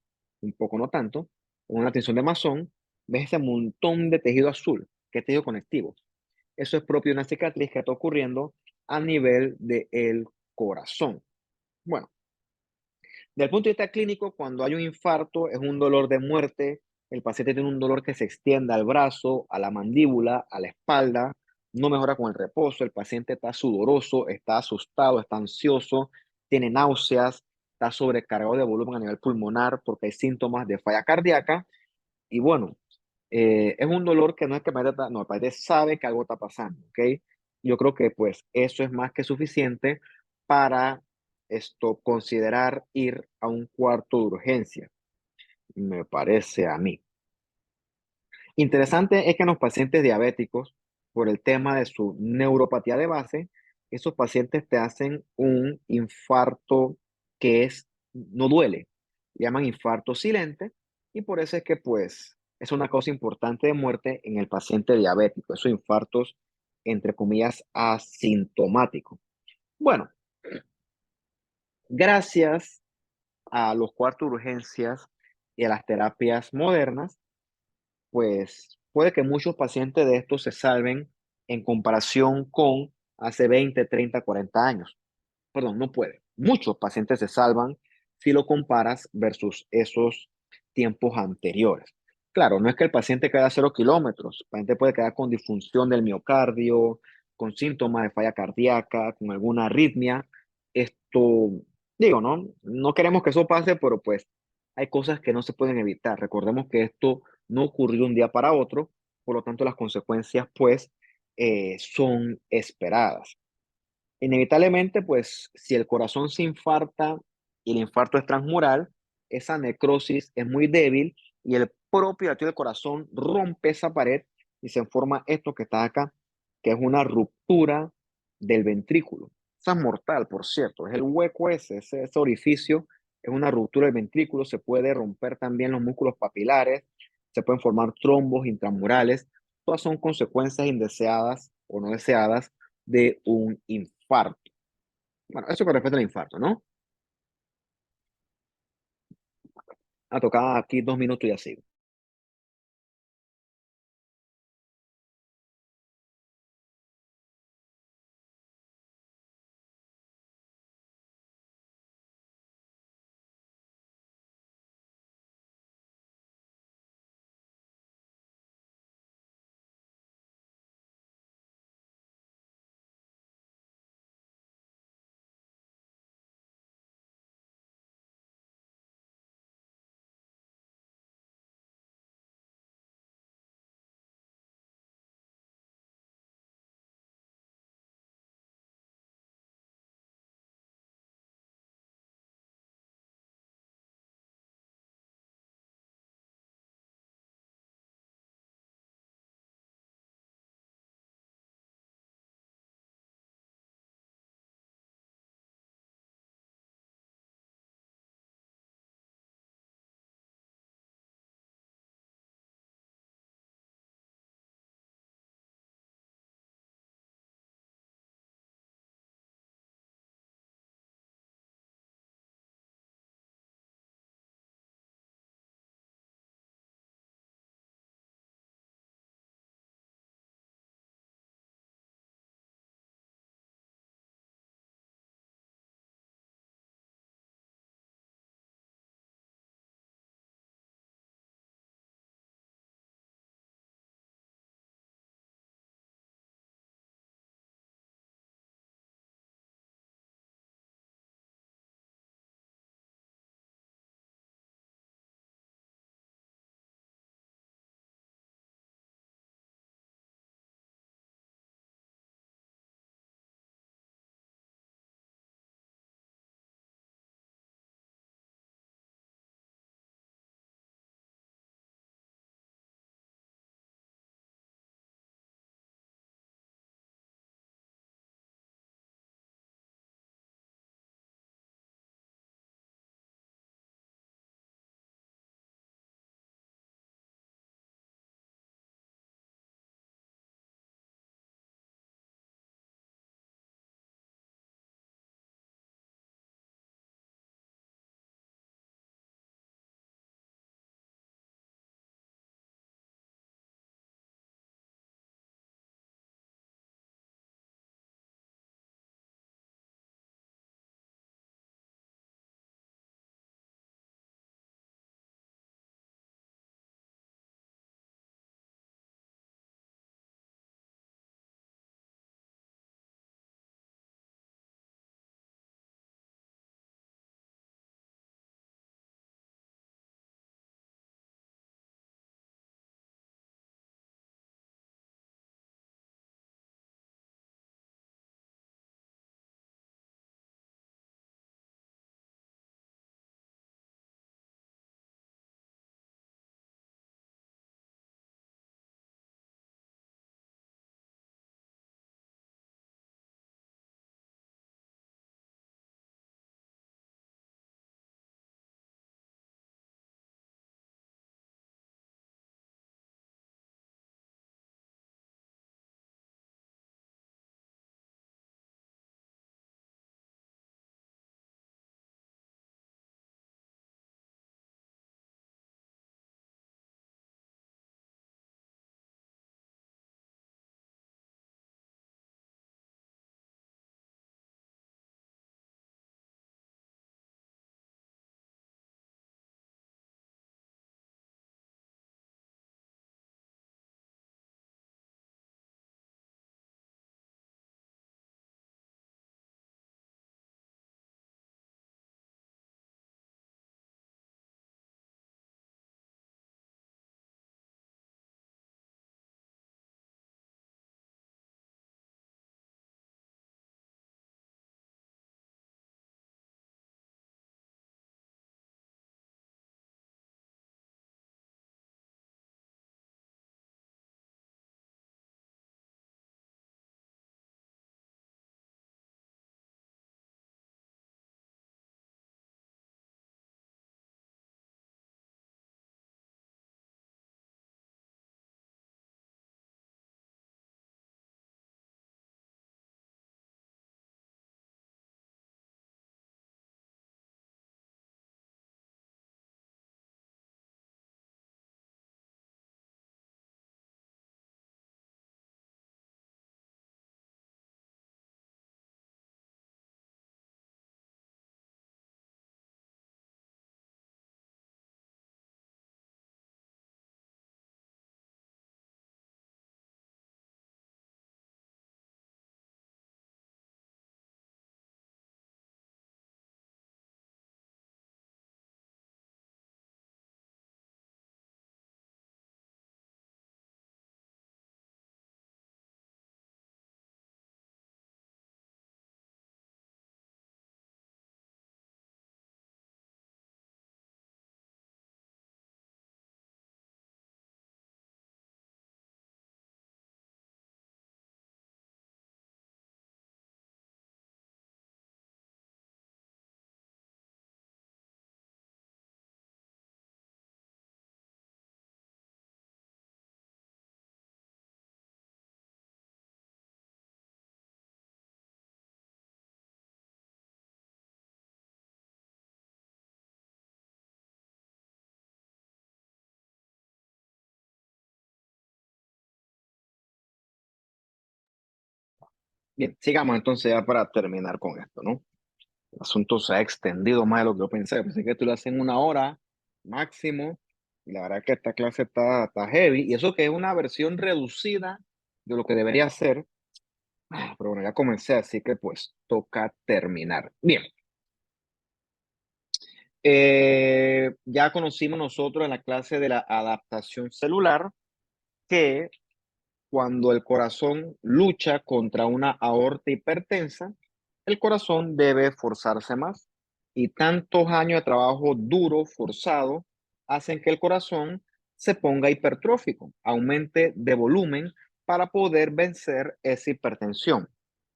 un poco no tanto, con una tensión de Masón, ves ese montón de tejido azul, que es tejido conectivo. Eso es propio de una cicatriz que está ocurriendo a nivel del corazón. Bueno, desde el punto de vista clínico, cuando hay un infarto, es un dolor de muerte. El paciente tiene un dolor que se extiende al brazo, a la mandíbula, a la espalda. No mejora con el reposo. El paciente está sudoroso, está asustado, está ansioso, tiene náuseas, está sobrecargado de volumen a nivel pulmonar porque hay síntomas de falla cardíaca. Y bueno, es un dolor que no es que no, el paciente sabe que algo está pasando, ¿ok? Yo creo que pues eso es más que suficiente para considerar ir a un cuarto de urgencia, me parece a mí. Interesante es que en los pacientes diabéticos, por el tema de su neuropatía de base, esos pacientes te hacen un infarto que no duele, llaman infarto silente, y por eso es que pues es una causa importante de muerte en el paciente diabético, esos infartos entre comillas asintomáticos. Bueno, gracias a los cuartos de urgencias y a las terapias modernas, pues puede que muchos pacientes de estos se salven en comparación con hace 20, 30, 40 años. Perdón, no puede. Muchos pacientes se salvan si lo comparas versus esos tiempos anteriores. Claro, no es que el paciente quede a 0 kilómetros. El paciente puede quedar con disfunción del miocardio, con síntomas de falla cardíaca, con alguna arritmia. Esto, digo, ¿no? No queremos que eso pase, pero pues hay cosas que no se pueden evitar. Recordemos que esto no ocurrió de un día para otro, por lo tanto las consecuencias pues son esperadas. Inevitablemente, pues, si el corazón se infarta y el infarto es transmural, esa necrosis es muy débil y el propio latido del corazón rompe esa pared y se forma esto que está acá, que es una ruptura del ventrículo. Eso es mortal, por cierto, es el hueco ese orificio es una ruptura del ventrículo, se puede romper también los músculos papilares, se pueden formar trombos intramurales. Todas son consecuencias indeseadas o no deseadas de un infarto. Bueno, eso con respecto al infarto, ¿no? A tocar aquí 2 minutos y así. Bien, sigamos entonces ya para terminar con esto, ¿no? El asunto se ha extendido más de lo que yo pensé. Pensé que esto lo hacen una hora máximo. Y la verdad que esta clase está heavy. Y eso que es una versión reducida de lo que debería ser. Pero bueno, ya comencé, así que pues toca terminar. Bien, ya conocimos nosotros en la clase de la adaptación celular que cuando el corazón lucha contra una aorta hipertensa, el corazón debe forzarse más. Y tantos años de trabajo duro, forzado, hacen que el corazón se ponga hipertrófico, aumente de volumen para poder vencer esa hipertensión.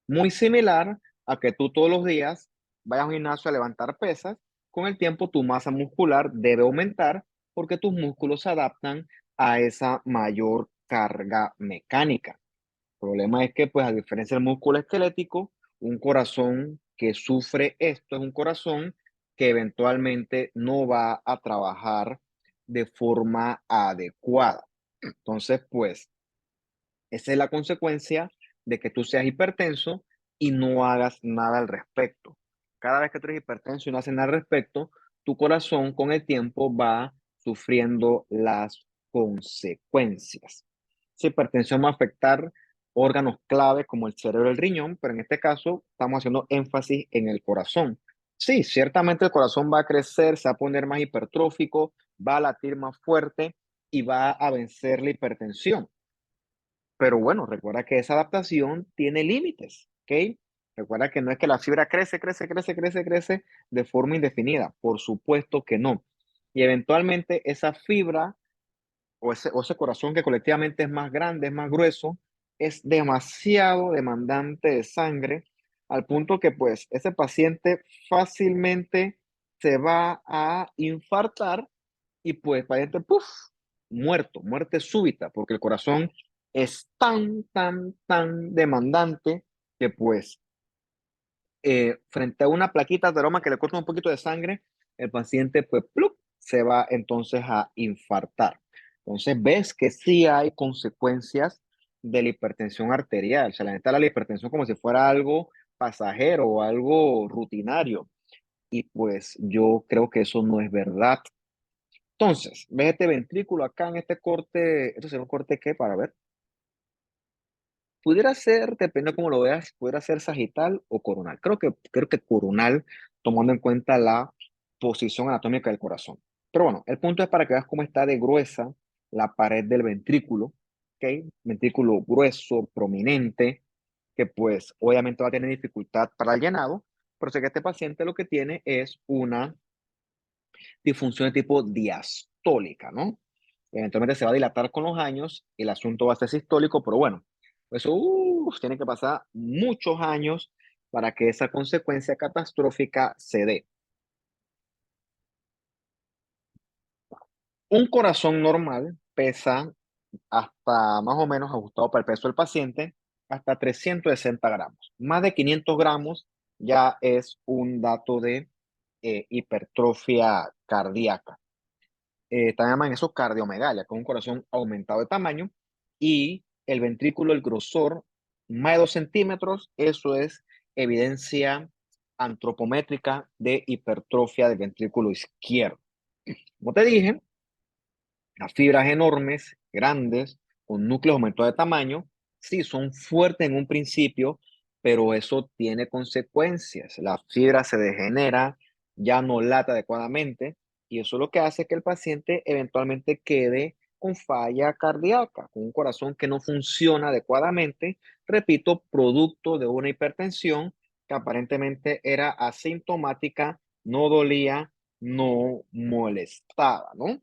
Muy similar a que tú todos los días vayas a un gimnasio a levantar pesas, con el tiempo tu masa muscular debe aumentar porque tus músculos se adaptan a esa mayor carga mecánica. El problema es que, pues, a diferencia del músculo esquelético, un corazón que sufre esto es un corazón que eventualmente no va a trabajar de forma adecuada. Entonces, pues, esa es la consecuencia de que tú seas hipertenso y no hagas nada al respecto. Cada vez que tú eres hipertenso y no haces nada al respecto, tu corazón con el tiempo va sufriendo las consecuencias. Esa hipertensión va a afectar órganos clave como el cerebro y el riñón, pero en este caso estamos haciendo énfasis en el corazón. Sí, ciertamente el corazón va a crecer, se va a poner más hipertrófico, va a latir más fuerte y va a vencer la hipertensión. Pero bueno, recuerda que esa adaptación tiene límites, ¿ok? Recuerda que no es que la fibra crece, crece, crece, crece, crece de forma indefinida. Por supuesto que no. Y eventualmente esa fibra o ese corazón que colectivamente es más grande, es más grueso, es demasiado demandante de sangre al punto que pues ese paciente fácilmente se va a infartar y pues paciente, ¡puf! Muerto, muerte súbita, porque el corazón es tan, tan, tan demandante que pues frente a una plaquita de aroma que le corta un poquito de sangre, el paciente pues ¡plup! Se va entonces a infartar. Entonces ves que sí hay consecuencias de la hipertensión arterial. Se la neta la hipertensión como si fuera algo pasajero o algo rutinario. Y pues yo creo que eso no es verdad. Entonces, ves este ventrículo acá en este corte, ¿esto sería un corte qué? Para ver. Pudiera ser, depende de cómo lo veas, pudiera ser sagital o coronal. Creo que coronal, tomando en cuenta la posición anatómica del corazón. Pero bueno, el punto es para que veas cómo está de gruesa la pared del ventrículo, ¿ok? Ventrículo grueso, prominente, que pues obviamente va a tener dificultad para el llenado, pero sé que este paciente lo que tiene es una disfunción de tipo diastólica, ¿no? Eventualmente se va a dilatar con los años, el asunto va a ser sistólico, pero bueno, eso tiene que pasar muchos años para que esa consecuencia catastrófica se dé. Un corazón normal pesa hasta más o menos ajustado para el peso del paciente, hasta 360 gramos. Más de 500 gramos ya es un dato de hipertrofia cardíaca. También llaman eso cardiomegalia, con un corazón aumentado de tamaño y el ventrículo, el grosor, más de 2 centímetros, eso es evidencia antropométrica de hipertrofia del ventrículo izquierdo. Como te dije, las fibras enormes, grandes, con núcleos aumentados de tamaño, sí, son fuertes en un principio, pero eso tiene consecuencias. La fibra se degenera, ya no late adecuadamente, y eso lo que hace es que el paciente eventualmente quede con falla cardíaca, con un corazón que no funciona adecuadamente, repito, producto de una hipertensión que aparentemente era asintomática, no dolía, no molestaba, ¿no?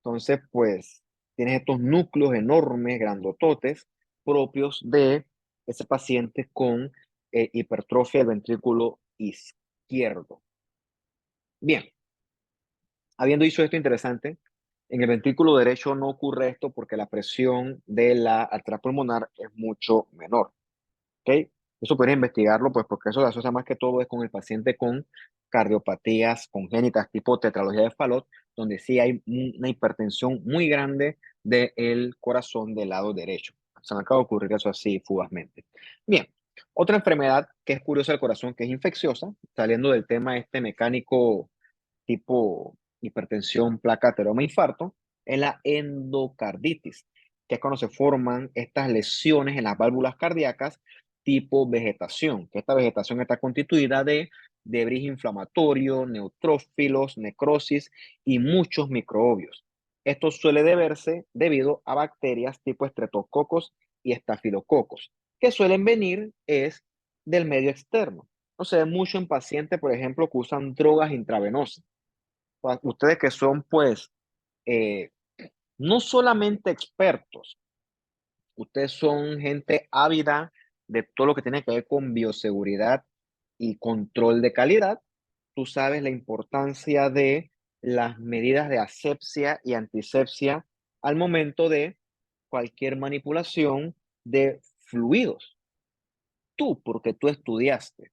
Entonces, pues, tienes estos núcleos enormes, grandototes, propios de ese paciente con hipertrofia del ventrículo izquierdo. Bien, habiendo dicho esto interesante, en el ventrículo derecho no ocurre esto porque la presión de la arteria pulmonar es mucho menor. ¿Ok? Eso podría investigarlo, pues porque eso se asocia más que todo es con el paciente con cardiopatías congénitas tipo tetralogía de Fallot, donde sí hay una hipertensión muy grande del corazón del lado derecho. Se me acaba de ocurrir eso así fugazmente. Bien, Otra enfermedad que es curiosa del corazón, que es infecciosa, saliendo del tema este mecánico tipo hipertensión, placa, ateroma, infarto, es la endocarditis, que es cuando se forman estas lesiones en las válvulas cardíacas tipo vegetación, que esta vegetación está constituida de debris inflamatorio, neutrófilos, necrosis y muchos microbios. Esto suele deberse debido a bacterias tipo estreptococos y estafilococos, que suelen venir es del medio externo. No se ve mucho en pacientes, por ejemplo, que usan drogas intravenosas. Ustedes que son, pues, eh, no solamente expertos, ustedes son gente ávida de todo lo que tiene que ver con bioseguridad y control de calidad. Tú sabes la importancia de las medidas de asepsia y antisepsia al momento de cualquier manipulación de fluidos. Tú, porque tú estudiaste.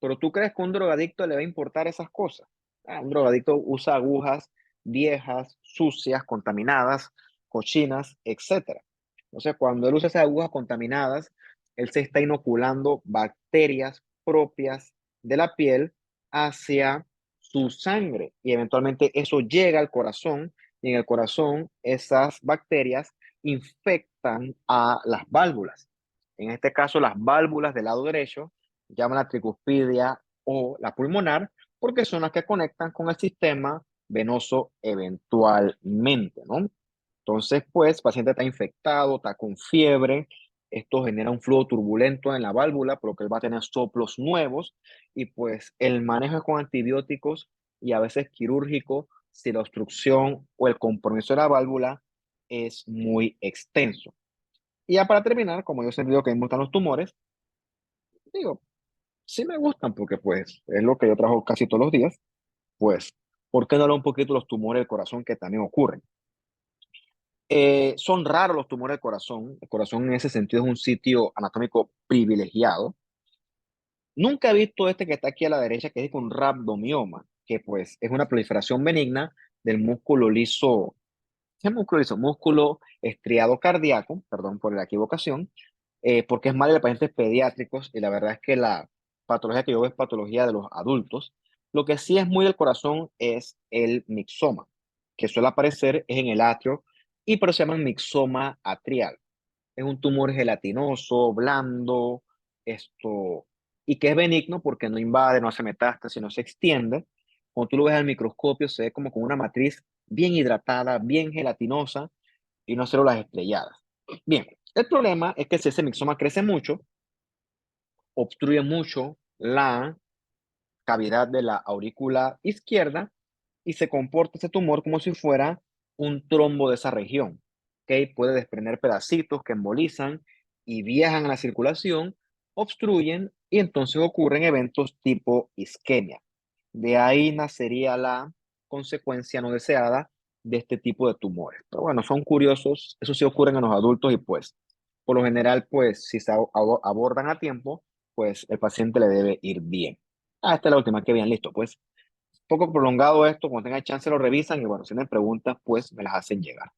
Pero tú crees que a un drogadicto le va a importar esas cosas. Un drogadicto usa agujas viejas, sucias, contaminadas, cochinas, etcétera. Entonces, cuando él usa esas agujas contaminadas, él se está inoculando bacterias propias de la piel hacia su sangre y eventualmente eso llega al corazón y en el corazón esas bacterias infectan a las válvulas. En este caso, las válvulas del lado derecho llaman la tricuspidia o la pulmonar, porque son las que conectan con el sistema venoso eventualmente, ¿no? Entonces, pues, el paciente está infectado, está con fiebre, esto genera un flujo turbulento en la válvula, por lo que él va a tener soplos nuevos, y pues el manejo es con antibióticos y a veces quirúrgico si la obstrucción o el compromiso de la válvula es muy extenso. Y ya para terminar, como yo siempre digo que me gustan los tumores, digo, sí me gustan porque pues es lo que yo trabajo casi todos los días, pues, ¿por qué no hablar un poquito de los tumores del corazón que también ocurren? Son raros los tumores del corazón. El corazón en ese sentido es un sitio anatómico privilegiado. Nunca he visto este que está aquí a la derecha, que es un rhabdomioma, que pues es una proliferación benigna del músculo liso. ¿Qué músculo liso? Músculo estriado cardíaco, perdón por la equivocación, porque es más de pacientes pediátricos y la verdad es que la patología que yo veo es patología de los adultos. Lo que sí es muy del corazón es el mixoma, que suele aparecer es en el atrio y por eso se llama mixoma atrial. Es un tumor gelatinoso, blando, esto, y que es benigno porque no invade, no hace metástasis, no se extiende. Cuando tú lo ves al microscopio, se ve como con una matriz bien hidratada, bien gelatinosa y no células estrelladas. Bien, el problema es que si ese mixoma crece mucho, obstruye mucho la cavidad de la aurícula izquierda y se comporta ese tumor como si fuera un trombo de esa región. ¿Ok? Puede desprender pedacitos que embolizan y viajan a la circulación, obstruyen y entonces ocurren eventos tipo isquemia. De ahí nacería la consecuencia no deseada de este tipo de tumores. Pero bueno, son curiosos, eso sí ocurren en los adultos y pues, por lo general, pues, si se abordan a tiempo, pues el paciente le debe ir bien. Esta es la última, que bien, listo, pues poco prolongado esto, cuando tengan chance lo revisan y bueno, si tienen preguntas, pues me las hacen llegar.